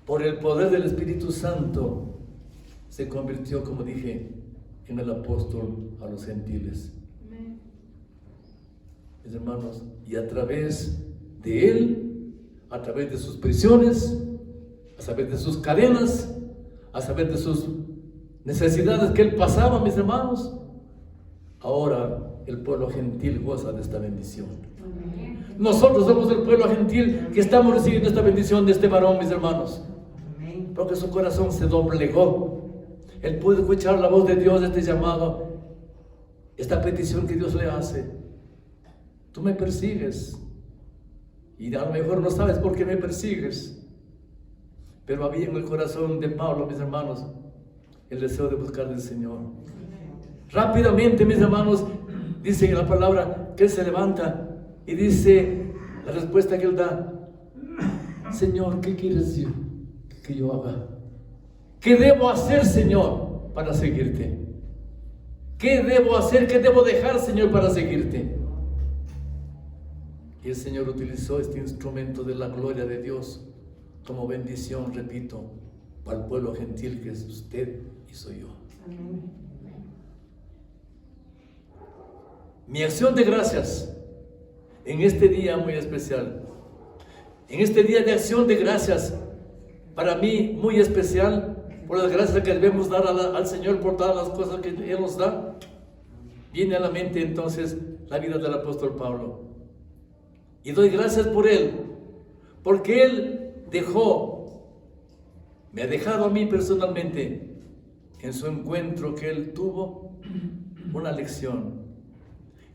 por el poder del Espíritu Santo, se convirtió, como dije, en el apóstol a los gentiles. Amén. Mis hermanos, y a través de él, a través de sus prisiones, a través de sus cadenas, a través de sus necesidades que él pasaba, mis hermanos, ahora el pueblo gentil goza de esta bendición. Amén. Nosotros somos el pueblo gentil que estamos recibiendo esta bendición de este varón, mis hermanos. Amén. Porque su corazón se doblegó. Él puede escuchar la voz de Dios, este llamado, esta petición que Dios le hace. Tú me persigues y a lo mejor no sabes por qué me persigues, pero había en el corazón de Pablo, mis hermanos, el deseo de buscar del Señor. Rápidamente, mis hermanos, dice en la palabra que él se levanta y dice la respuesta que él da: Señor, ¿qué quieres que yo haga? ¿Qué debo hacer, Señor, para seguirte? ¿Qué debo hacer? ¿Qué debo dejar, Señor, para seguirte? Y el Señor utilizó este instrumento de la gloria de Dios como bendición, repito, para el pueblo gentil que es usted y soy yo. Amén. Mi acción de gracias en este día muy especial, en este día de acción de gracias, para mí muy especial, por las gracias que debemos dar al Señor por todas las cosas que Él nos da, viene a la mente entonces la vida del apóstol Pablo. Y doy gracias por Él, porque Él me ha dejado a mí personalmente, en su encuentro que Él tuvo, una lección.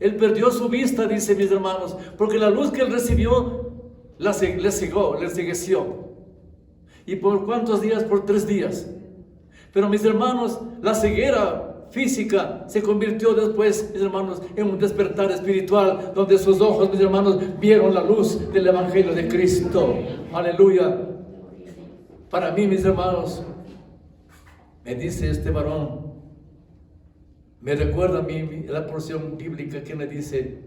Él perdió su vista, dice, mis hermanos, porque la luz que Él recibió le cegueció. ¿Y por cuántos días? Por 3 días. Pero, mis hermanos, la ceguera física se convirtió después, mis hermanos, en un despertar espiritual, donde sus ojos, mis hermanos, vieron la luz del Evangelio de Cristo. Aleluya. Para mí, mis hermanos, me dice este varón, me recuerda a mí la porción bíblica que me dice: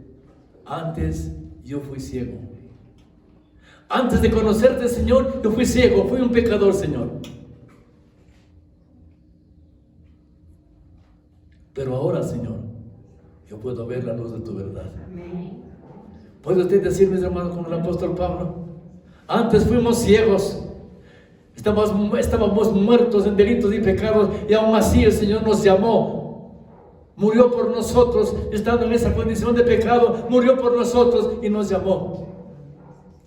antes yo fui ciego. Antes de conocerte, Señor, yo fui ciego, fui un pecador, Señor. Pero ahora, Señor, yo puedo ver la luz de tu verdad. Amén. ¿Puede usted decir, mis hermanos, como el apóstol Pablo? Antes fuimos ciegos, estábamos muertos en delitos y pecados, y aún así el Señor nos llamó. Murió por nosotros, estando en esa condición de pecado, murió por nosotros y nos llamó.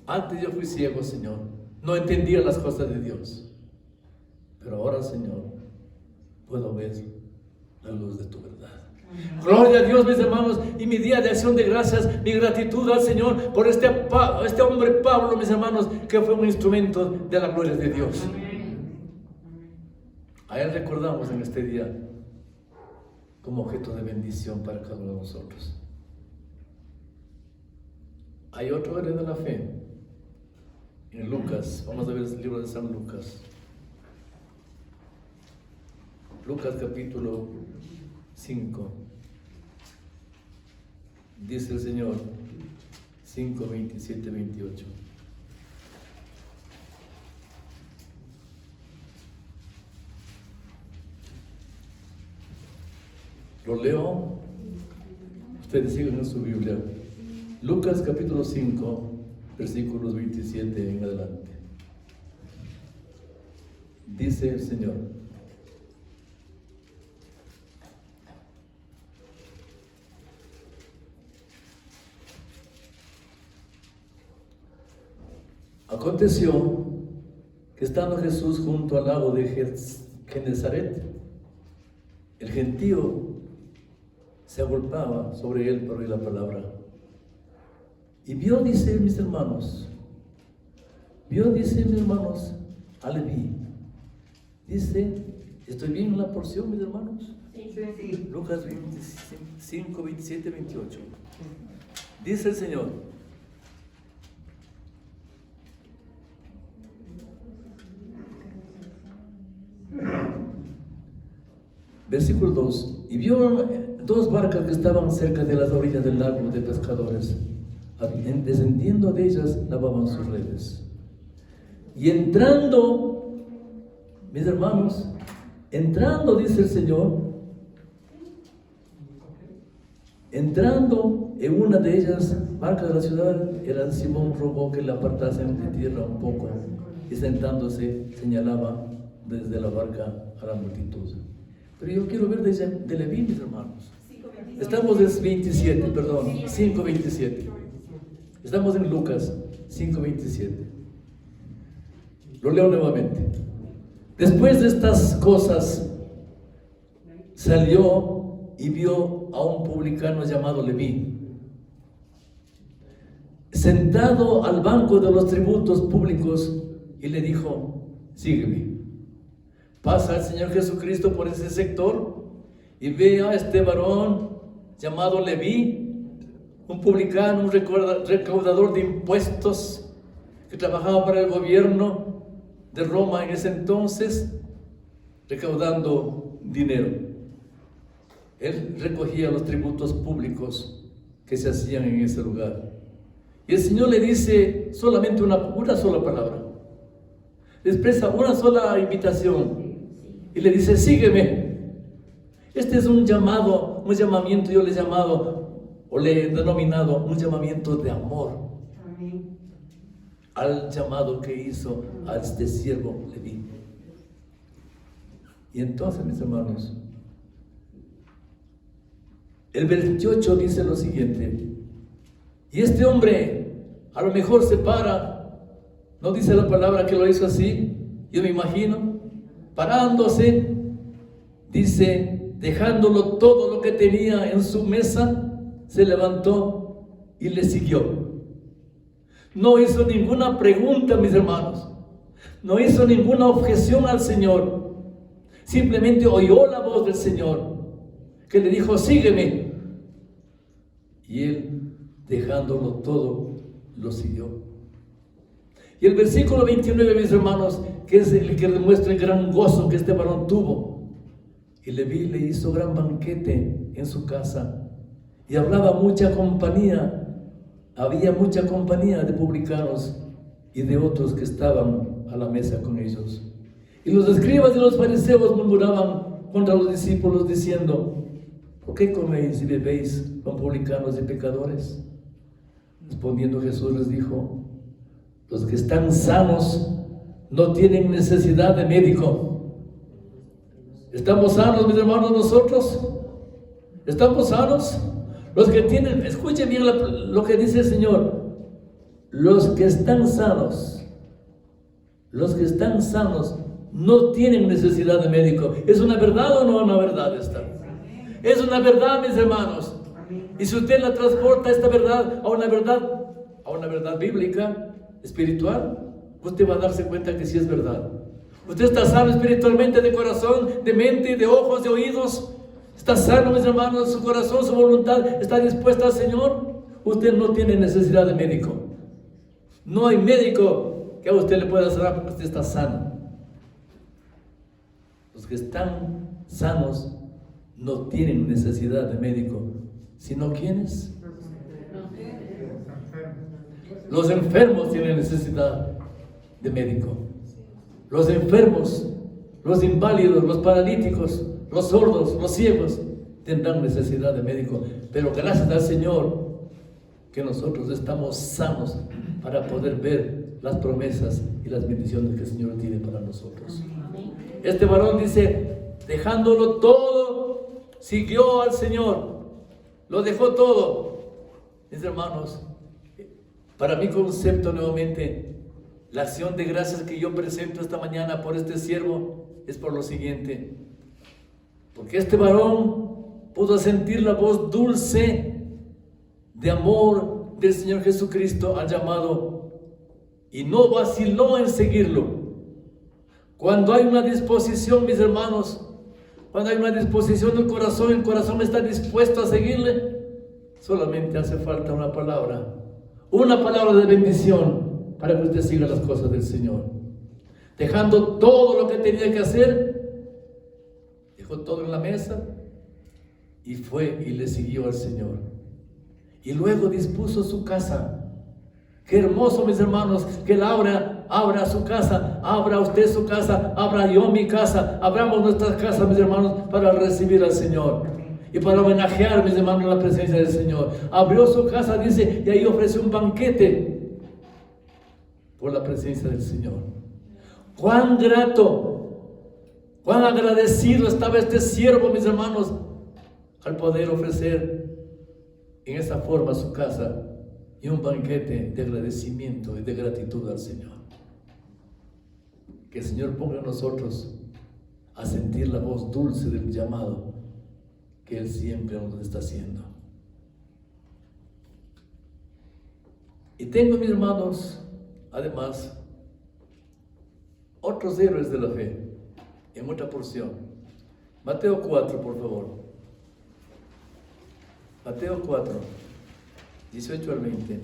Antes yo fui ciego, Señor, no entendía las cosas de Dios, pero ahora, Señor, puedo ver la luz de tu verdad. Amén. Gloria a Dios, mis hermanos, y mi día de acción de gracias, mi gratitud al Señor por este hombre Pablo, mis hermanos, que fue un instrumento de la gloria de Dios. Amén. A Él recordamos en este día como objeto de bendición para cada uno de nosotros. Hay otro héroe de la fe en Lucas. Vamos a ver el libro de San Lucas. Lucas capítulo 5. Dice el Señor, 5, 27, 28. Lo leo, ustedes sigan en su Biblia. Lucas capítulo 5, versículos 27 en adelante. Dice el Señor: aconteció que estando Jesús junto al lago de Genezaret, el gentío se agolpaba sobre él para oír la palabra. Y vio, dice, mis hermanos, Vio, dice, mis hermanos, a Leví. Dice, ¿estoy bien en la porción, mis hermanos? Sí. Lucas 25, 27, 28. Dice el Señor: versículo 2. Y vio dos barcas que estaban cerca de las orillas del lago de pescadores. Descendiendo de ellas, lavaban sus redes. Y entrando, mis hermanos, entrando, dice el Señor, entrando en una de ellas, barca de la ciudad, era Simón, rogó que la apartasen de tierra un poco, y sentándose señalaba desde la barca a la multitud. Pero yo quiero ver de Leví, mis hermanos. Estamos en 27, perdón, 5:27. Estamos en Lucas 5:27. Lo leo nuevamente. Después de estas cosas, salió y vio a un publicano llamado Leví, sentado al banco de los tributos públicos, y le dijo: sígueme. Pasa el Señor Jesucristo por ese sector y ve a este varón llamado Leví, un publicano, un recaudador de impuestos que trabajaba para el gobierno de Roma en ese entonces, recaudando dinero. Él recogía los tributos públicos que se hacían en ese lugar. Y el Señor le dice solamente una sola palabra, le expresa una sola invitación y le dice: sígueme. Este es un llamado, un llamamiento, yo le he llamado o le he denominado un llamamiento de amor. Amén. Al llamado que hizo a este siervo Leví. Y entonces, mis hermanos, el 28 dice lo siguiente: y este hombre a lo mejor se para, no dice la palabra que lo hizo así, yo me imagino, parándose, dice, dejándolo todo lo que tenía en su mesa, se levantó y le siguió. No hizo ninguna pregunta, mis hermanos, no hizo ninguna objeción al Señor, simplemente oyó la voz del Señor, que le dijo: sígueme. Y él, dejándolo todo, lo siguió. Y el versículo 29, mis hermanos, que es el que demuestra el gran gozo que este varón tuvo. Y Leví le hizo gran banquete en su casa, y hablaba mucha compañía, había mucha compañía de publicanos y de otros que estaban a la mesa con ellos. Y los escribas y los fariseos murmuraban contra los discípulos diciendo: ¿por qué coméis y bebéis con publicanos y pecadores? Respondiendo Jesús les dijo: los que están sanos no tienen necesidad de médico. ¿Estamos sanos, mis hermanos, nosotros? ¿Estamos sanos? Los que tienen, escuchen bien lo que dice el Señor: los que están sanos no tienen necesidad de médico. ¿Es una verdad o no una verdad esta? Es una verdad, mis hermanos. Y si usted la transporta, esta verdad, a una verdad bíblica, espiritual, usted va a darse cuenta que sí es verdad. Usted está sano espiritualmente, de corazón, de mente, de ojos, de oídos. Está sano, mis hermanos, su corazón, su voluntad está dispuesta al Señor. Usted no tiene necesidad de médico. No hay médico que a usted le pueda sanar porque usted está sano. Los que están sanos no tienen necesidad de médico, sino ¿quiénes? Los enfermos tienen necesidad de médico. Los enfermos, los inválidos, los paralíticos, los sordos, los ciegos tendrán necesidad de médico. Pero gracias al Señor que nosotros estamos sanos para poder ver las promesas y las bendiciones que el Señor tiene para nosotros. Este varón dice: dejándolo todo, siguió al Señor, lo dejó todo. Mis hermanos, para mi concepto nuevamente, la acción de gracias que yo presento esta mañana por este siervo es por lo siguiente: porque este varón pudo sentir la voz dulce de amor del Señor Jesucristo al llamado y no vaciló en seguirlo. Cuando hay una disposición, mis hermanos, cuando hay una disposición del corazón, el corazón está dispuesto a seguirle, solamente hace falta una palabra de bendición para que usted siga las cosas del Señor. Dejando todo lo que tenía que hacer, dejó todo en la mesa y fue y le siguió al Señor. Y luego dispuso su casa. Qué hermoso, mis hermanos, que Él abra su casa, abra usted su casa, abra yo mi casa, abramos nuestras casas, mis hermanos, para recibir al Señor y para homenajear, mis hermanos, la presencia del Señor. Abrió su casa, dice, y ahí ofreció un banquete por la presencia del Señor. Cuán grato, cuán agradecido estaba este siervo, mis hermanos, al poder ofrecer en esa forma su casa y un banquete de agradecimiento y de gratitud al Señor. Que el Señor ponga en nosotros a sentir la voz dulce del llamado que Él siempre nos está haciendo. Y tengo, mis hermanos, además, otros héroes de la fe en otra porción. Mateo 4, por favor. Mateo 4, 18 al 20.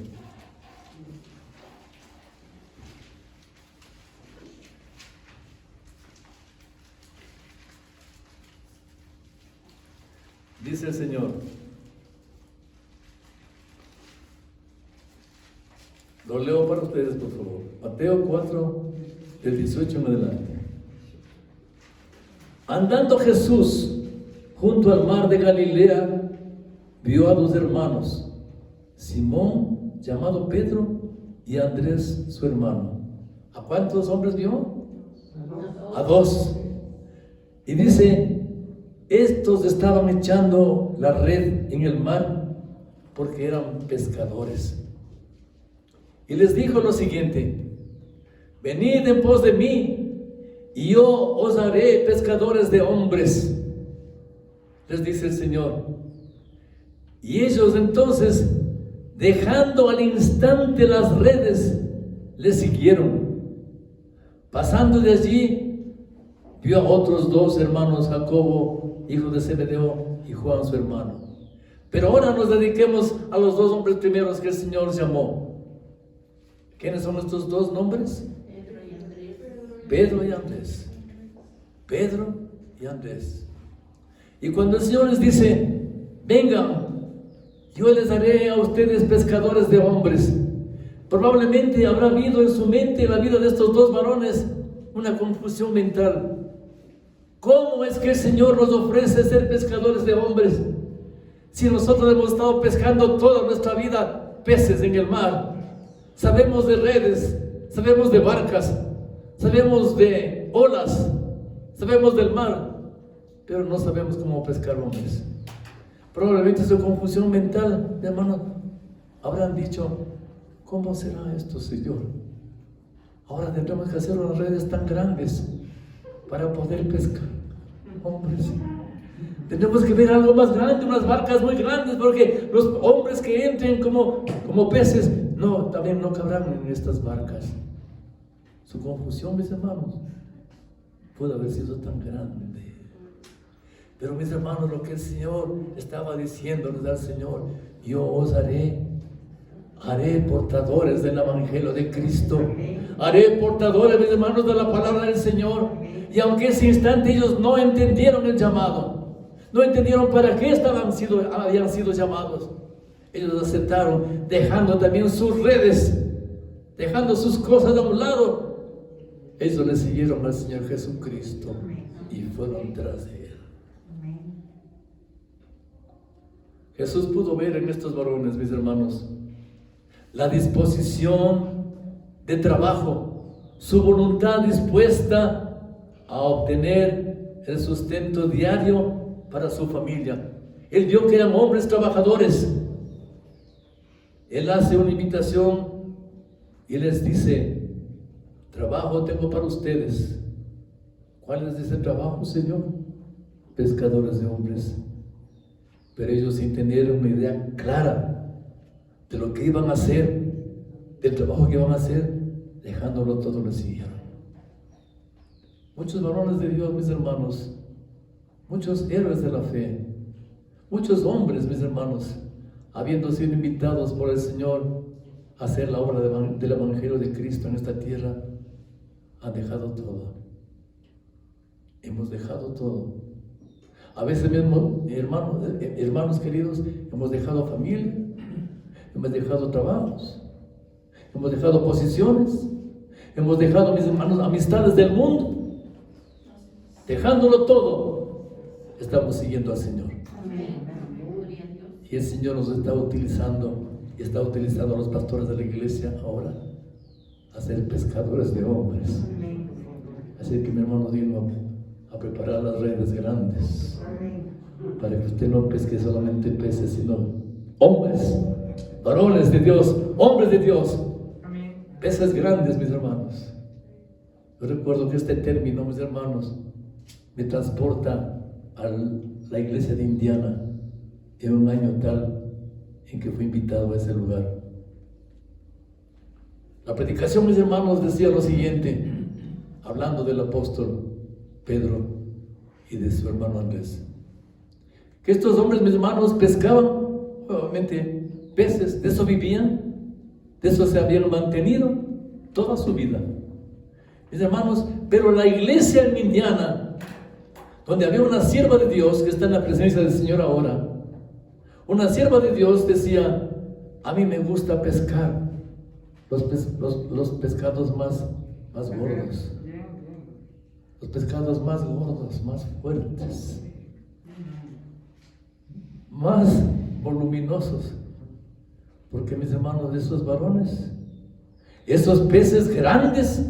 Dice el Señor: lo leo para ustedes, por favor. Mateo 4, del 18 en adelante. Andando Jesús junto al mar de Galilea, vio a dos hermanos, Simón, llamado Pedro, y Andrés, su hermano. ¿A cuántos hombres vio? A dos. Y dice: estos estaban echando la red en el mar porque eran pescadores. Y les dijo lo siguiente: venid en pos de mí, y yo os haré pescadores de hombres, les dice el Señor. Y ellos entonces, dejando al instante las redes, le siguieron. Pasando de allí, vio a otros dos hermanos, Jacobo, hijo de Zebedeo, y Juan, su hermano. Pero ahora nos dediquemos a los dos hombres primeros que el Señor llamó. ¿Quiénes son estos dos nombres? Pedro y Andrés. Pedro y Andrés. Y cuando el Señor les dice: vengan, yo les haré a ustedes pescadores de hombres, probablemente habrá habido en su mente, en la vida de estos dos varones, una confusión mental. ¿Cómo es que el Señor nos ofrece ser pescadores de hombres si nosotros hemos estado pescando toda nuestra vida peces en el mar? Sabemos de redes, sabemos de barcas, sabemos de olas, sabemos del mar, pero no sabemos cómo pescar hombres. Probablemente su confusión mental, hermano, habrán dicho: ¿cómo será esto, Señor? Ahora tendremos que hacer unas redes tan grandes para poder pescar hombres. Tenemos que ver algo más grande, unas barcas muy grandes, porque los hombres que entren como peces, no, también no cabrán en estas barcas. Su confusión, mis hermanos, puede haber sido tan grande. Pero, mis hermanos, lo que el Señor estaba diciéndoles al Señor: yo os haré portadores del Evangelio de Cristo. Haré portadores, mis hermanos, de la palabra del Señor. Y aunque ese instante ellos no entendieron el llamado, no entendieron para qué habían sido llamados, ellos aceptaron, dejando también sus redes, dejando sus cosas a un lado. Ellos le siguieron al Señor Jesucristo y fueron tras de Él. Jesús pudo ver en estos varones, mis hermanos, la disposición de trabajo, su voluntad dispuesta a obtener el sustento diario para su familia. Él vio que eran hombres trabajadores. Él hace una invitación y les dice: trabajo tengo para ustedes. ¿Cuál es ese trabajo, Señor? Pescadores de hombres. Pero ellos, sin tener una idea clara de lo que iban a hacer, del trabajo que iban a hacer, dejándolo todo lo siguieron. Muchos varones de Dios, mis hermanos, muchos héroes de la fe, muchos hombres, mis hermanos, habiendo sido invitados por el Señor a hacer la obra del Evangelio de Cristo en esta tierra, han dejado todo. Hemos dejado todo. A veces mismo, hermanos queridos, hemos dejado familia, hemos dejado trabajos, hemos dejado posiciones, hemos dejado, mis hermanos, amistades del mundo. Dejándolo todo, estamos siguiendo al Señor. Y el Señor nos está utilizando, y está utilizando a los pastores de la iglesia ahora a ser pescadores de hombres. Así que mi hermano vino a preparar las redes grandes para que usted no pesque solamente peces, sino hombres, varones de Dios, hombres de Dios, peces grandes, mis hermanos. Yo recuerdo que este término, mis hermanos, me transporta a la iglesia de Indiana en un año tal en que fui invitado a ese lugar. La predicación, mis hermanos, decía lo siguiente, hablando del apóstol Pedro y de su hermano Andrés, que estos hombres, mis hermanos, pescaban, obviamente, peces, de eso vivían, de eso se habían mantenido toda su vida. Mis hermanos, pero la iglesia en Indiana, donde había una sierva de Dios que está en la presencia del Señor ahora, una sierva de Dios decía, a mí me gusta pescar los pescados más gordos, los pescados más gordos, más fuertes, más voluminosos, porque mis hermanos, esos varones, esos peces grandes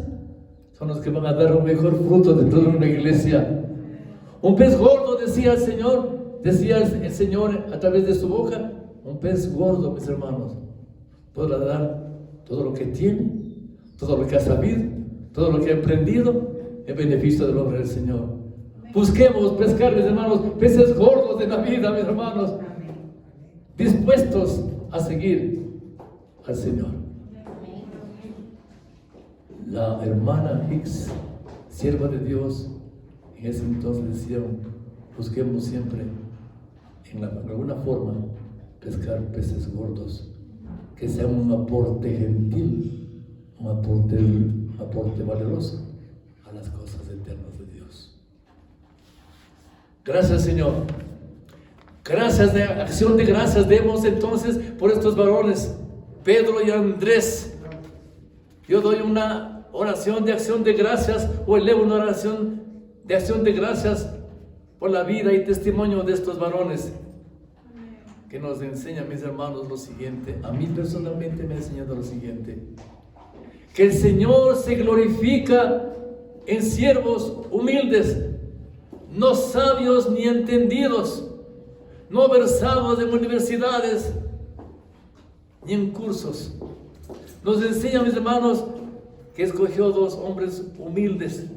son los que van a dar un mejor fruto dentro de una iglesia. Un pez gordo, decía el Señor a través de su boca, un pez gordo, mis hermanos, podrá dar todo lo que tiene, todo lo que ha sabido, todo lo que ha aprendido en beneficio del hombre del Señor. Busquemos pescar, mis hermanos, peces gordos de la vida, mis hermanos, dispuestos a seguir al Señor. La hermana Hicks, sierva de Dios, en ese entonces decían, busquemos siempre, de alguna forma, pescar peces gordos, que sean un aporte gentil, un aporte valeroso a las cosas eternas de Dios. Gracias, Señor. Gracias, de acción de gracias demos entonces por estos varones, Pedro y Andrés. Yo doy una oración de acción de gracias, o elevo una oración de acción de gracias por la vida y testimonio de estos varones, que nos enseñan, mis hermanos, lo siguiente. A mí personalmente me ha enseñado lo siguiente, que el Señor se glorifica en siervos humildes, no sabios ni entendidos, no versados en universidades ni en cursos. Nos enseña, mis hermanos, que escogió dos hombres humildes,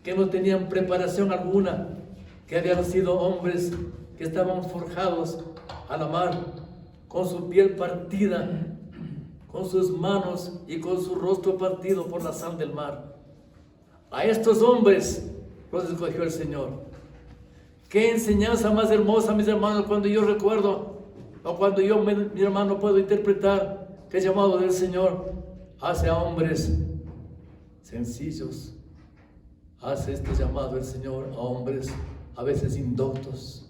que no tenían preparación alguna, que habían sido hombres que estaban forjados a la mar, con su piel partida, con sus manos y con su rostro partido por la sal del mar. A estos hombres los escogió el Señor. Qué enseñanza más hermosa, mis hermanos, cuando yo recuerdo, o cuando yo, mi hermano, puedo interpretar que el llamado del Señor hace a hombres sencillos, hace este llamado el Señor a hombres a veces indoctos,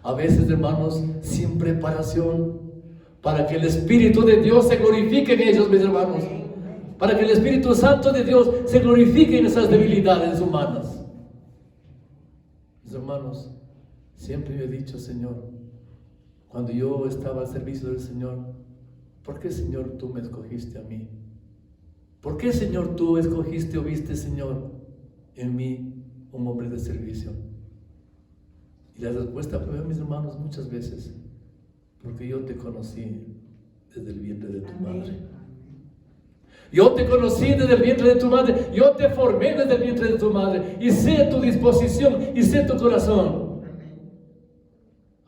a veces, hermanos, sin preparación, para que el Espíritu de Dios se glorifique en ellos, mis hermanos, para que el Espíritu Santo de Dios se glorifique en esas debilidades humanas. Mis hermanos, siempre yo he dicho, Señor, cuando yo estaba al servicio del Señor, ¿por qué, Señor, tú me escogiste a mí? ¿Por qué, Señor, tú escogiste o viste, Señor, en mí un hombre de servicio? Y la respuesta fue, mis hermanos, muchas veces, porque yo te conocí desde el vientre de tu madre. Yo te conocí desde el vientre de tu madre, yo te formé desde el vientre de tu madre, y sé tu disposición, y sé tu corazón.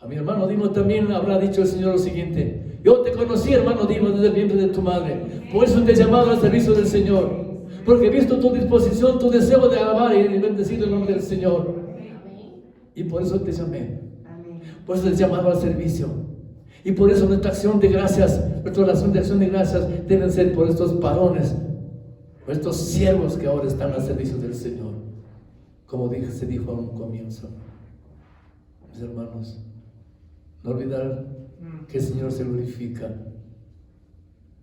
A mi hermano Dimo también habrá dicho el Señor lo siguiente: yo te conocí, hermano Dimo, desde el vientre de tu madre. Por eso te he llamado al servicio del Señor. Porque he visto tu disposición, tu deseo de alabar y bendecir el nombre del Señor. Y por eso te llamé. Por eso te he llamado al servicio. Y por eso nuestra acción de gracias, nuestra oración de acción de gracias deben ser por estos varones, por estos siervos que ahora están al servicio del Señor. Como se dijo a un comienzo. Mis hermanos, no olvidar que el Señor se glorifica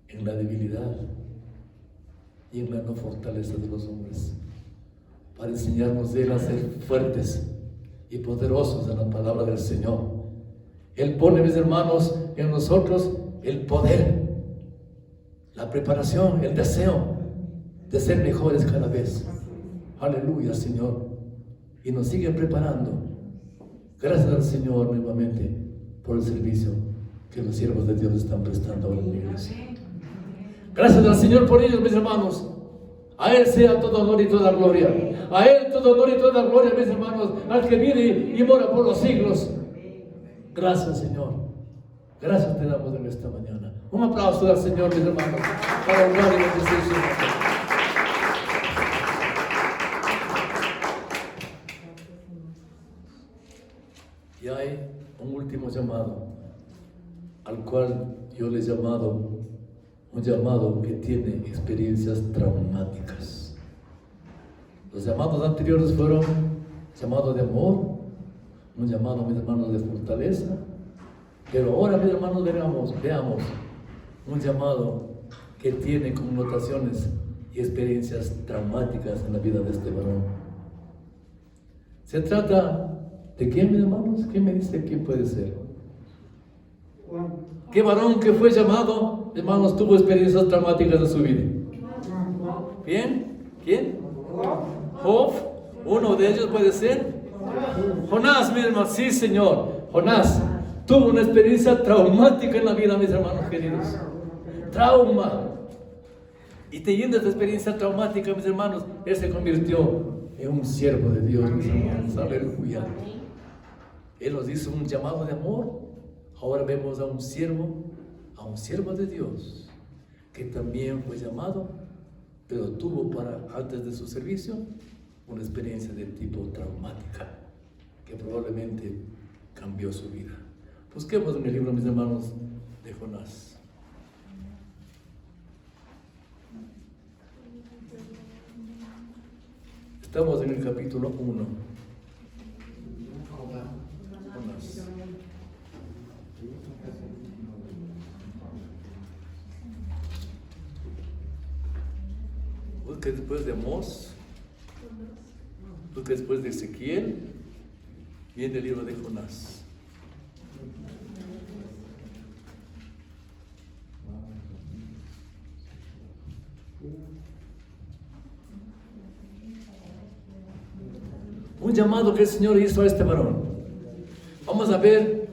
en la debilidad y en la no fortaleza de los hombres, para enseñarnos de Él a ser fuertes y poderosos en la palabra del Señor. Él pone, mis hermanos, en nosotros el poder, la preparación, el deseo de ser mejores cada vez. Aleluya, Señor. Y nos sigue preparando. Gracias al Señor nuevamente por el servicio que los siervos de Dios están prestando ahora en la iglesia. Gracias al Señor por ellos, mis hermanos. A Él sea todo honor y toda gloria. A Él todo honor y toda gloria, mis hermanos, al que vive y mora por los siglos. Gracias, Señor. Gracias te damos en esta mañana. Un aplauso al Señor, mis hermanos, para honrar y bendecir su nombre. Y hay un último llamado, al cual yo le he llamado un llamado que tiene experiencias traumáticas. Los llamados anteriores fueron llamados de amor, un llamado, mis hermanos, de fortaleza, pero ahora, mis hermanos, veamos un llamado que tiene connotaciones y experiencias traumáticas en la vida de este varón. Se trata de quién, mis hermanos. ¿Quién me dice quién puede ser? ¿Qué varón que fue llamado, hermanos, tuvo experiencias traumáticas en su vida? ¿Bien? ¿Quién? Job. Uno de ellos puede ser Jonás, mi hermano. Sí, Señor. Jonás tuvo una experiencia traumática en la vida, mis hermanos queridos. Trauma. Y teniendo esta experiencia traumática, mis hermanos, él se convirtió en un siervo de Dios, mis hermanos. Aleluya. Él nos hizo un llamado de amor. Ahora vemos a un siervo de Dios, que también fue llamado, pero tuvo antes de su servicio, una experiencia de tipo traumática, que probablemente cambió su vida. Busquemos en el libro, mis hermanos, de Jonás. Estamos en el capítulo 1. Jonás. Busque después de Amós, busque después de Ezequiel, viene el libro de Jonás. Un llamado que el Señor hizo a este varón. Vamos a ver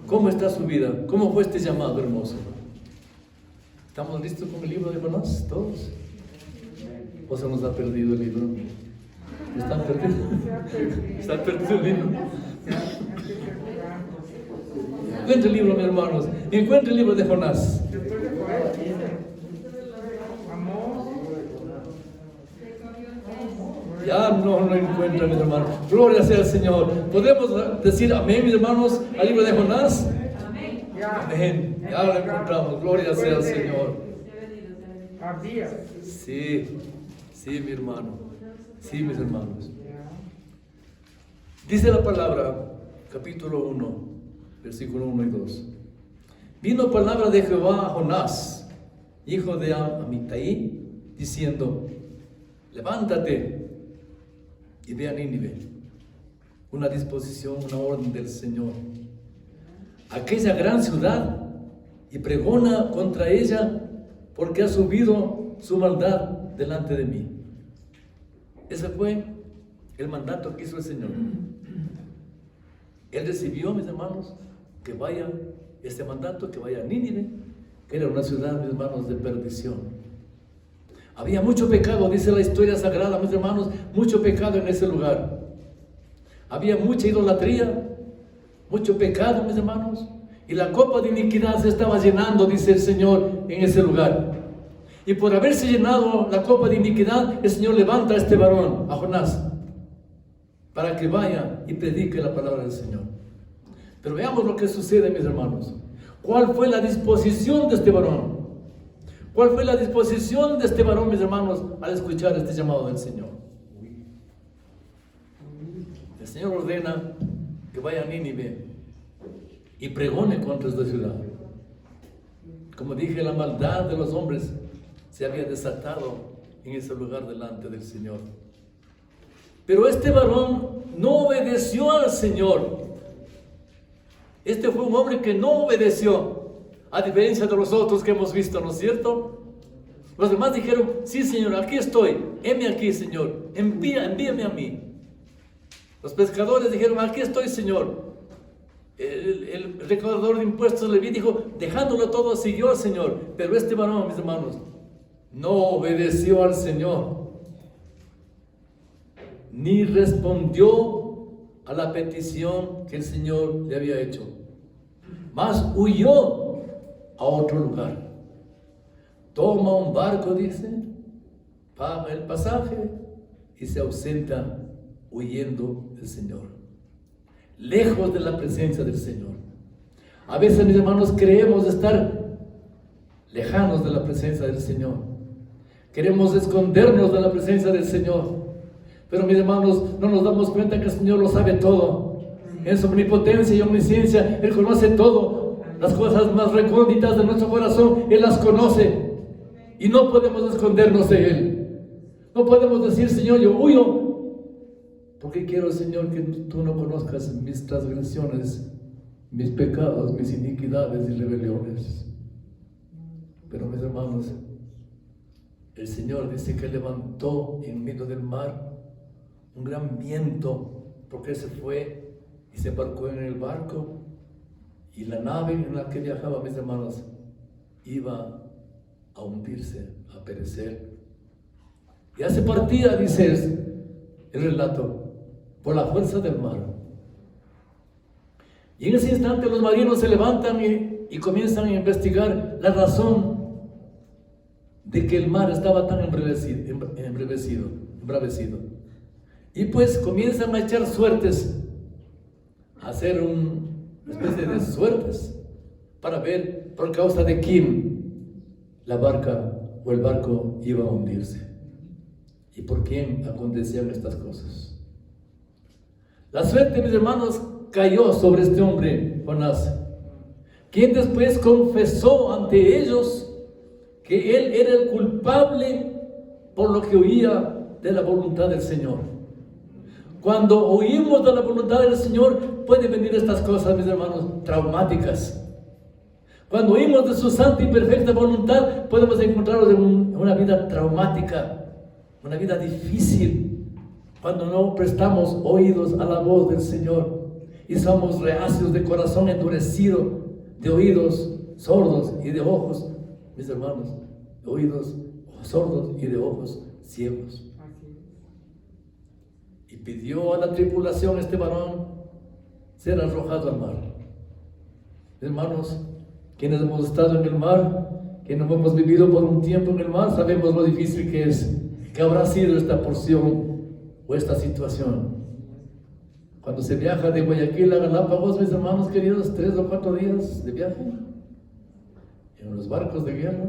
cómo está su vida, cómo fue este llamado hermoso. ¿Estamos listos con el libro de Jonás? ¿Todos? ¿O se nos ha perdido el libro? ¿Están perdidos? ¿Está perdido el libro? Encuentre el libro, mis hermanos. Encuentre el libro de Jonás. Ya no lo encuentra, mis hermanos. Gloria sea al Señor. ¿Podemos decir amén, mis hermanos, al libro de Jonás? Amén. Ya lo encontramos. Gloria sea al Señor. Sí, mi hermano. Sí, mis hermanos. Dice la palabra, capítulo 1, versículo 1 y 2. Vino palabra de Jehová a Jonás, hijo de Amitai, diciendo: levántate y ve a Nínive. Una disposición, una orden del Señor. Aquella gran ciudad, y pregona contra ella, porque ha subido su maldad delante de mí. Ese fue el mandato que hizo el Señor. Él recibió, mis hermanos, que vaya, este mandato, que vaya a Nínive, que era una ciudad, mis hermanos, de perdición. Había mucho pecado, dice la historia sagrada, mis hermanos, mucho pecado en ese lugar. Había mucha idolatría, mucho pecado, mis hermanos, y la copa de iniquidad se estaba llenando, dice el Señor, en ese lugar. Y por haberse llenado la copa de iniquidad, el Señor levanta a este varón, a Jonás, para que vaya y predique la palabra del Señor. Pero veamos lo que sucede, mis hermanos. ¿Cuál fue la disposición de este varón? ¿Cuál fue la disposición de este varón, mis hermanos, al escuchar este llamado del Señor? El Señor ordena que vaya a Nínive y pregone contra esta ciudad. Como dije, la maldad de los hombres se había desatado en ese lugar delante del Señor. Pero este varón no obedeció al Señor. Este fue un hombre que no obedeció, a diferencia de los otros que hemos visto, ¿no es cierto? Los demás dijeron: sí, Señor, aquí estoy, heme aquí, Señor, envíame a mí. Los pescadores dijeron: aquí estoy, Señor. El recaudador de impuestos Leví dijo: dejándolo todo, siguió al Señor. Pero este varón, mis hermanos, no obedeció al Señor, ni respondió a la petición que el Señor le había hecho, mas huyó a otro lugar. Toma un barco, dice, paga el pasaje y se ausenta huyendo del Señor, lejos de la presencia del Señor. A veces, mis hermanos, creemos estar lejanos de la presencia del Señor. Queremos escondernos de la presencia del Señor. Pero, mis hermanos, no nos damos cuenta que el Señor lo sabe todo. En su omnipotencia y omnisciencia, Él conoce todo. Las cosas más recónditas de nuestro corazón, Él las conoce. Y no podemos escondernos de Él. No podemos decir: Señor, yo huyo, porque quiero, Señor, que tú no conozcas mis transgresiones, mis pecados, mis iniquidades y rebeliones. Pero, mis hermanos, el Señor dice que levantó en medio del mar un gran viento, porque se fue y se embarcó en el barco, y la nave en la que viajaba, mis hermanos, iba a hundirse, a perecer. Ya se partía, dice el relato, por la fuerza del mar. Y en ese instante los marinos se levantan y comienzan a investigar la razón de que el mar estaba tan embravecido. Y pues comienzan a echar suertes, a hacer una especie de suertes para ver por causa de quién la barca o el barco iba a hundirse y por quién acontecían estas cosas. La suerte, mis hermanos, cayó sobre este hombre, Jonás, quien después confesó ante ellos que él era el culpable por lo que huía de la voluntad del Señor. Cuando huimos de la voluntad del Señor, pueden venir estas cosas, mis hermanos, traumáticas. Cuando huimos de su santa y perfecta voluntad, podemos encontrarnos en una vida traumática, una vida difícil, cuando no prestamos oídos a la voz del Señor y somos reacios de corazón endurecido, de oídos sordos y de ojos, mis hermanos, de oídos sordos y de ojos ciegos. Y pidió a la tripulación, este varón, ser arrojado al mar. Hermanos, quienes hemos estado en el mar, quienes hemos vivido por un tiempo en el mar, sabemos lo difícil que es, que habrá sido esta porción o esta situación. Cuando se viaja de Guayaquil a Galápagos, mis hermanos queridos, 3 o 4 días de viaje, en los barcos de guerra,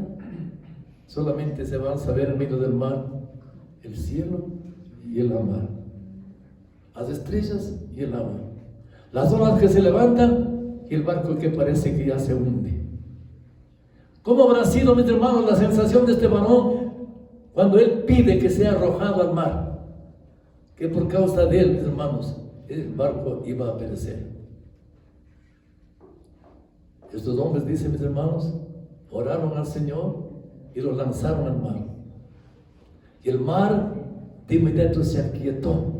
solamente se van a saber en medio del mar el cielo y el mar, las estrellas y el agua, las olas que se levantan y el barco que parece que ya se hunde. ¿Cómo habrá sido, mis hermanos, la sensación de este varón cuando él pide que sea arrojado al mar? Que por causa de él, mis hermanos, el barco iba a perecer. Estos hombres, dicen, mis hermanos, oraron al Señor y lo lanzaron al mar. Y el mar de inmediato se aquietó.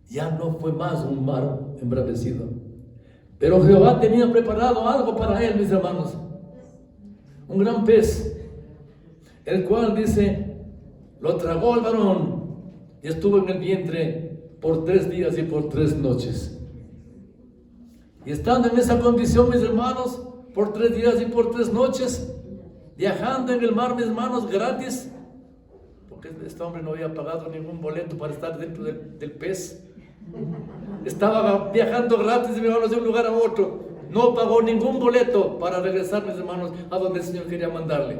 Ya no fue más un mar embravecido. Pero Jehová tenía preparado algo para él, mis hermanos. Un gran pez, el cual, dice, lo tragó al varón y estuvo en el vientre por 3 días y por 3 noches. Y estando en esa condición, mis hermanos, por 3 días y por 3 noches, viajando en el mar, mis hermanos, gratis, porque este hombre no había pagado ningún boleto para estar dentro del pez. Estaba viajando gratis, mis hermanos, de un lugar a otro. No pagó ningún boleto para regresar, mis hermanos, a donde el Señor quería mandarle.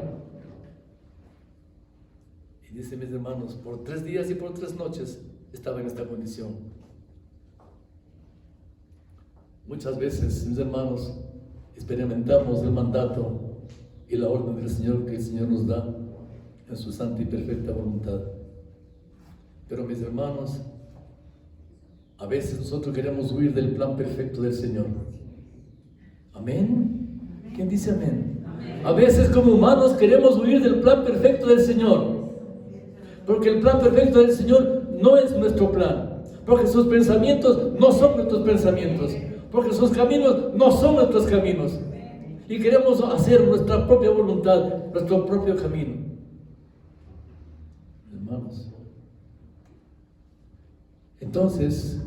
Y dice, mis hermanos, por 3 días y por 3 noches estaba en esta condición. Muchas veces, mis hermanos, experimentamos el mandato y la orden del Señor que el Señor nos da en su santa y perfecta voluntad. Pero, mis hermanos, a veces nosotros queremos huir del plan perfecto del Señor. ¿Amén? ¿Quién dice amén? A veces como humanos queremos huir del plan perfecto del Señor. Porque el plan perfecto del Señor no es nuestro plan. Porque sus pensamientos no son nuestros pensamientos. Porque sus caminos no son nuestros caminos. Y queremos hacer nuestra propia voluntad, nuestro propio camino. Hermanos. Entonces,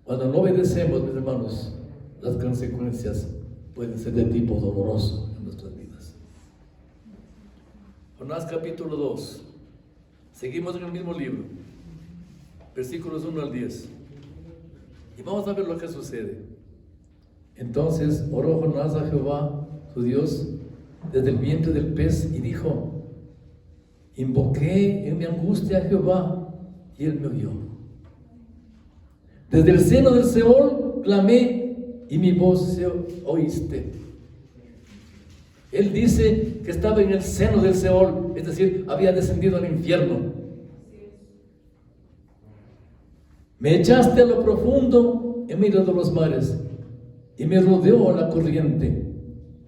cuando no obedecemos, mis hermanos, las consecuencias pueden ser de tipo doloroso en nuestras vidas. Jonás capítulo 2. Seguimos en el mismo libro, versículos 1 al 10. Y vamos a ver lo que sucede. Entonces oró Jonás a Jehová, su Dios, desde el vientre del pez y dijo: invoqué en mi angustia a Jehová y él me oyó. Desde el seno del Seol clamé y mi voz se oíste. Él dice que estaba en el seno del Seol, es decir, había descendido al infierno. Me echaste a lo profundo en medio de los mares y me rodeó la corriente.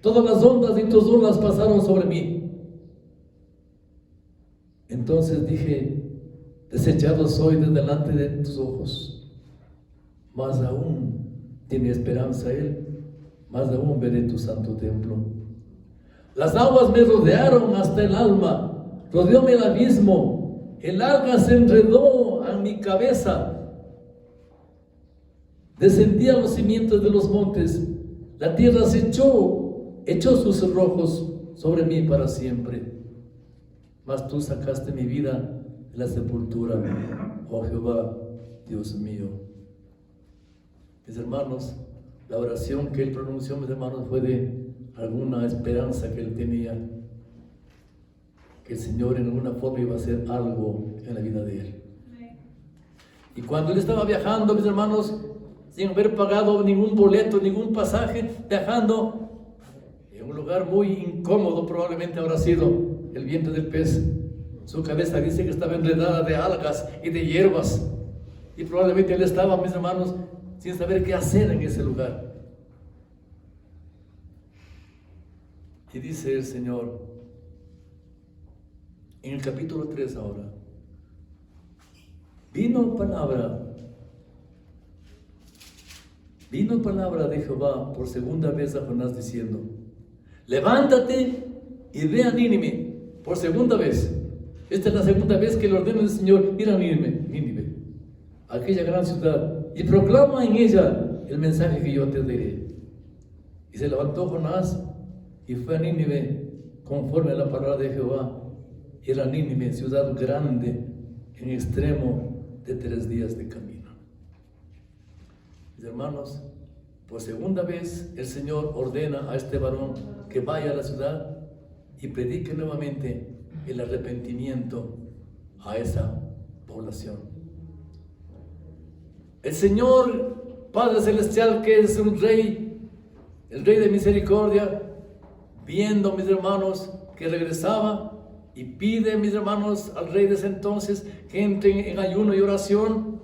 Todas las ondas de tus olas pasaron sobre mí. Entonces dije: desechado soy de delante de tus ojos. Más aún tiene esperanza él, más aún veré tu santo templo. Las aguas me rodearon hasta el alma, rodeóme el abismo, el alga se enredó a mi cabeza. Descendí a los cimientos de los montes, la tierra se echó sus cerrojos sobre mí para siempre. Mas tú sacaste mi vida de la sepultura, oh Jehová, Dios mío. Mis hermanos, la oración que él pronunció, mis hermanos, fue de alguna esperanza que él tenía, que el Señor en alguna forma iba a hacer algo en la vida de él. Y cuando él estaba viajando, mis hermanos, sin haber pagado ningún boleto, ningún pasaje, viajando en un lugar muy incómodo, probablemente habrá sido el vientre del pez. Su cabeza dice que estaba enredada de algas y de hierbas, y probablemente él estaba, mis hermanos, sin saber qué hacer en ese lugar. Y dice el Señor en el capítulo 3 ahora: vino palabra de Jehová por segunda vez a Jonás diciendo: levántate y ve a Nínive. Por segunda vez. Esta es la segunda vez que le ordena el Señor ir a Nínive, aquella gran ciudad, y proclama en ella el mensaje que yo te diré. Y se levantó Jonás y fue a Nínive conforme a la palabra de Jehová. Y era Nínive ciudad grande en extremo de 3 días de camino. Mis hermanos, por segunda vez el Señor ordena a este varón que vaya a la ciudad y predique nuevamente el arrepentimiento a esa población. El Señor Padre Celestial, que es un Rey, el Rey de misericordia, viendo, mis hermanos, que regresaba, y pide, mis hermanos, al Rey de ese entonces que entren en ayuno y oración,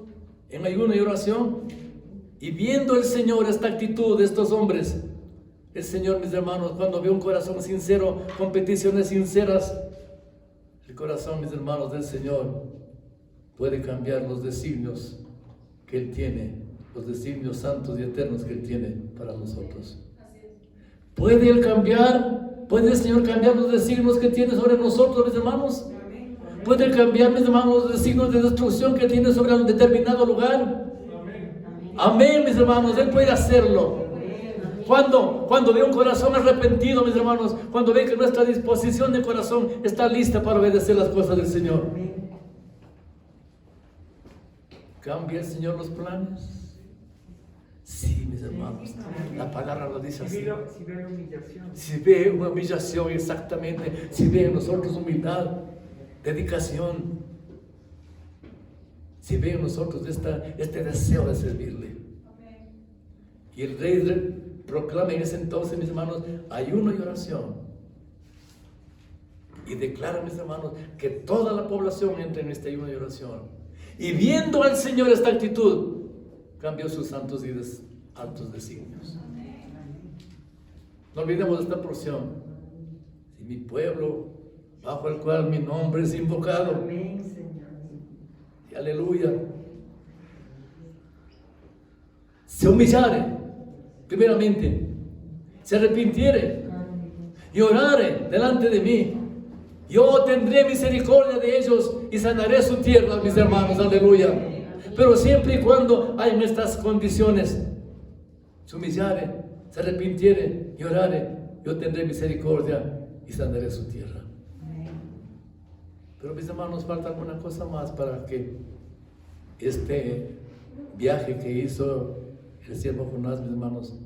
y viendo el Señor esta actitud de estos hombres, el Señor, mis hermanos, cuando ve un corazón sincero, con peticiones sinceras, el corazón, mis hermanos, del Señor puede cambiar los designios que Él tiene, los designios santos y eternos que Él tiene para nosotros. ¿Puede Él cambiar? ¿Puede el Señor cambiar los designios que tiene sobre nosotros, mis hermanos? ¿Puede cambiar, mis hermanos, los designios de destrucción que tiene sobre un determinado lugar? Amén, mis hermanos, Él puede hacerlo. Cuando ve un corazón arrepentido, mis hermanos, cuando ve que nuestra disposición de corazón está lista para obedecer las cosas del Señor. ¿Cambia el Señor los planes? Sí, mis hermanos, la palabra lo dice así. Si ve la humillación. Si ve una humillación, exactamente. Si ve en nosotros humildad, dedicación. Si ve en nosotros este deseo de servirle. Y el rey proclama en ese entonces, mis hermanos, ayuno y oración. Y declara, mis hermanos, que toda la población entre en este ayuno y oración. Y viendo al Señor esta actitud, cambió sus santos y altos designios. No olvidemos esta porción. Si mi pueblo, bajo el cual mi nombre es invocado. Amén, Señor. Y aleluya. Se humillare, primeramente, se arrepintiere y orare delante de mí. Yo tendré misericordia de ellos y sanaré su tierra, mis hermanos, aleluya. Pero siempre y cuando hay en estas condiciones, se humillare, se arrepintiere y orare, yo tendré misericordia y sanaré su tierra. Pero mis hermanos, falta alguna cosa más para que este viaje que hizo el siervo Jonás, mis hermanos,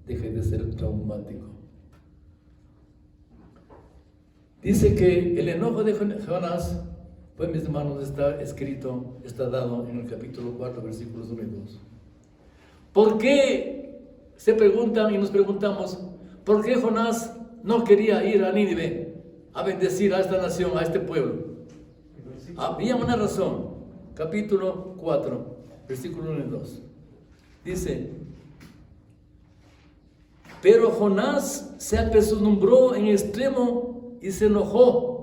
deje de ser traumático. Dice que el enojo de Jonás, pues mis hermanos, está escrito, está dado en el capítulo 4, versículos 1 y 2. ¿Por qué? Se preguntan y nos preguntamos, ¿por qué Jonás no quería ir a Nínive a bendecir a esta nación, a este pueblo? Había una razón. Capítulo 4, versículo 1 y 2. Dice, pero Jonás se apesadumbró en extremo y se enojó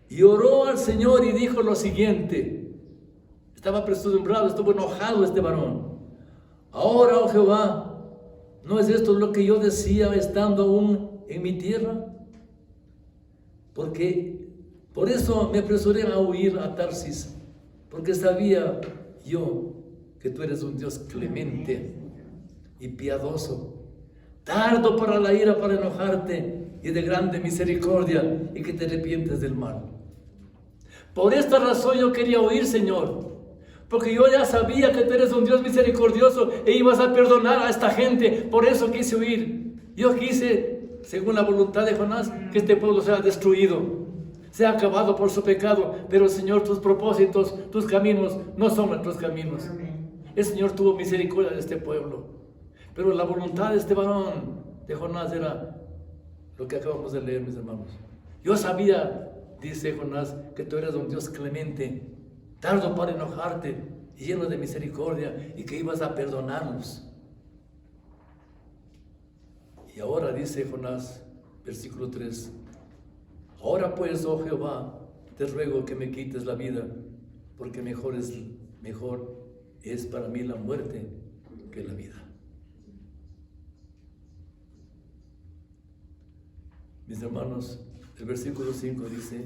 y oró al Señor y dijo lo siguiente. Estaba apesadumbrado, estuvo enojado este varón. Ahora, oh Jehová, ¿no es esto lo que yo decía estando aún en mi tierra? Porque por eso me apresuré a huir a Tarsis, porque sabía yo que tú eres un Dios clemente y piadoso, tardo para la ira, para enojarte, y de grande misericordia, y que te arrepientes del mal. Por esta razón yo quería huir, Señor, porque yo ya sabía que tú eres un Dios misericordioso e ibas a perdonar a esta gente. Por eso quise huir. Yo quise, según la voluntad de Jonás, que este pueblo sea destruido, sea acabado por su pecado. Pero, Señor, tus propósitos, tus caminos no son nuestros caminos. El Señor tuvo misericordia de este pueblo, pero la voluntad de este varón de Jonás era lo que acabamos de leer, mis hermanos. Yo sabía, dice Jonás, que tú eras un Dios clemente, tardo para enojarte y lleno de misericordia, y que ibas a perdonarnos. Y ahora dice Jonás, versículo 3, ahora pues, oh Jehová, te ruego que me quites la vida, porque mejor es para mí la muerte que la vida. Mis hermanos, el versículo 5 dice,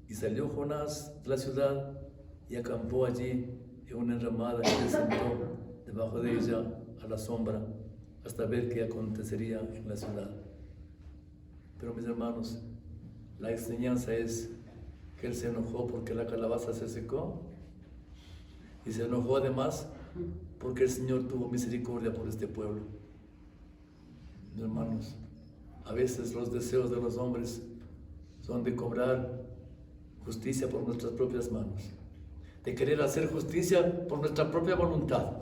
y salió Jonás de la ciudad y acampó allí en una enramada y se sentó debajo de ella a la sombra hasta ver qué acontecería en la ciudad. Pero mis hermanos, la enseñanza es que él se enojó porque la calabaza se secó, y se enojó además porque el Señor tuvo misericordia por este pueblo. Mis hermanos, a veces los deseos de los hombres son de cobrar justicia por nuestras propias manos, de querer hacer justicia por nuestra propia voluntad.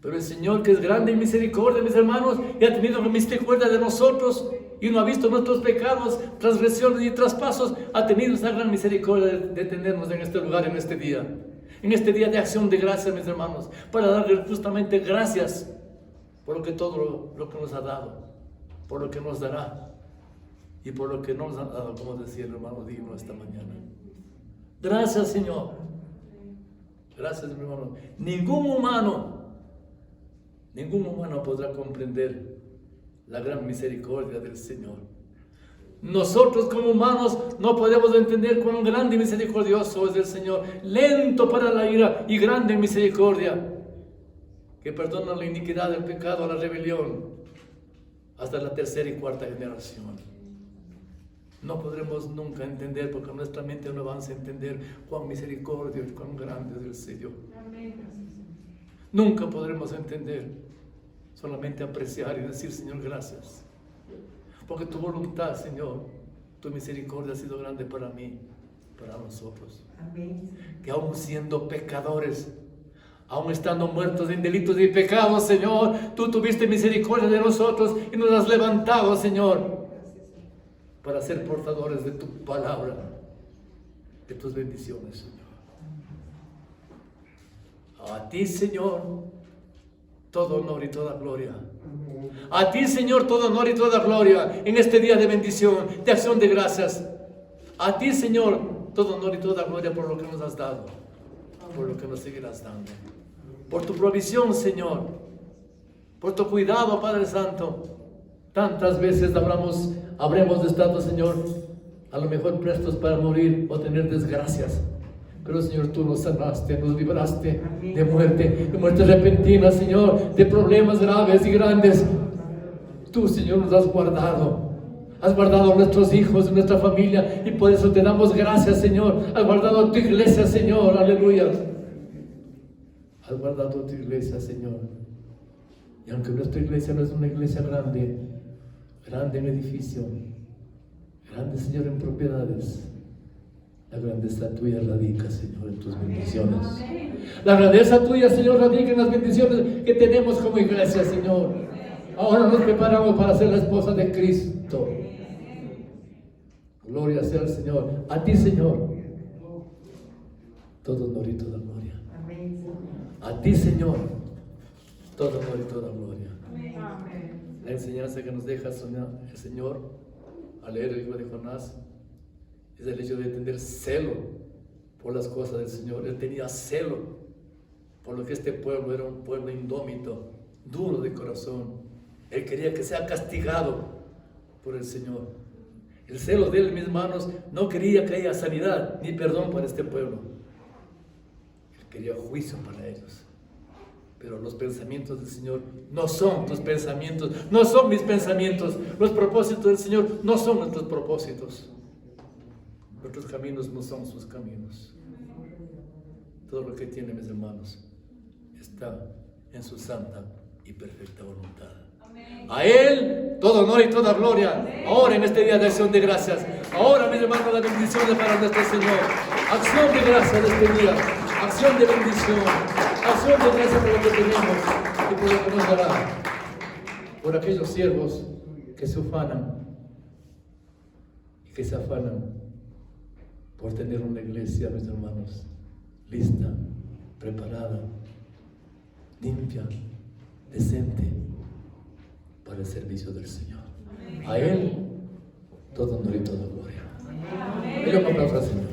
Pero el Señor, que es grande en misericordia, mis hermanos, y ha tenido misericordia de nosotros, y no ha visto nuestros pecados, transgresiones y traspasos, ha tenido esa gran misericordia de tenernos en este lugar, en este día de acción de gracias, mis hermanos, para darle justamente gracias por todo lo que nos ha dado, por lo que nos dará y por lo que no nos ha dado, como decía el hermano Dino esta mañana. Gracias, Señor. Gracias, mi hermano. Ningún humano podrá comprender la gran misericordia del Señor. Nosotros como humanos no podemos entender cuán grande y misericordioso es el Señor, lento para la ira y grande en misericordia. que perdona la iniquidad, el pecado, la rebelión, hasta la tercera y cuarta generación. No podremos nunca entender, porque nuestra mente no avanza a entender cuán misericordioso y cuán grande es el Señor. Nunca podremos entender, solamente apreciar y decir: Señor, gracias, porque tu voluntad, Señor, tu misericordia ha sido grande para mí, para nosotros. Amén. Que aún siendo pecadores, aún estando muertos en delitos y pecados, Señor, tú tuviste misericordia de nosotros y nos has levantado, Señor, para ser portadores de tu palabra, de tus bendiciones, Señor. A ti, Señor, todo honor y toda gloria. A ti, Señor, todo honor y toda gloria en este día de bendición, de acción de gracias. A ti, Señor, todo honor y toda gloria por lo que nos has dado, por lo que nos seguirás dando, por tu provisión, Señor, por tu cuidado, Padre Santo. Tantas veces habremos estado, Señor, a lo mejor prestos para morir o tener desgracias, pero, Señor, tú nos sanaste, nos libraste de muerte repentina, Señor, de problemas graves y grandes. Tú, Señor, nos has guardado a nuestros hijos, nuestra familia, y por eso te damos gracias, Señor. Has guardado a tu iglesia, Señor, aleluya. Has guardado a tu iglesia, Señor. Y aunque nuestra iglesia no es una iglesia grande en edificio, grande, Señor, en propiedades, la grandeza tuya radica, Señor, en tus bendiciones. La grandeza tuya, Señor, radica en las bendiciones que tenemos como iglesia, Señor. Ahora nos preparamos para ser la esposa de Cristo. Gloria sea al Señor. A ti, Señor, todo honor y toda gloria. A ti, Señor, todo honor y toda gloria. La enseñanza que nos deja el Señor al leer el libro de Jonás es el hecho de tener celo por las cosas del Señor. Él tenía celo por lo que este pueblo era un pueblo indómito, duro de corazón. Él quería que sea castigado por el Señor. El celo de él, mis hermanos, no quería que haya sanidad ni perdón para este pueblo. Él quería juicio para ellos. Pero los pensamientos del Señor no son tus pensamientos, no son mis pensamientos. Los propósitos del Señor no son nuestros propósitos. Nuestros caminos no son sus caminos. Todo lo que tiene, mis hermanos, está en su santa y perfecta voluntad. A Él todo honor y toda gloria. Ahora en este día de acción de gracias. Ahora, mis hermanos, la bendición es para nuestro Señor. Acción de gracias de este día. Acción de bendición. Acción de gracias por lo que tenemos y por lo que nos dará. Por aquellos siervos que se ufanan y que se afanan por tener una iglesia, mis hermanos, lista, preparada, limpia, decente para el servicio del Señor. A Él todo honor y toda gloria. Dile un aplauso al Señor.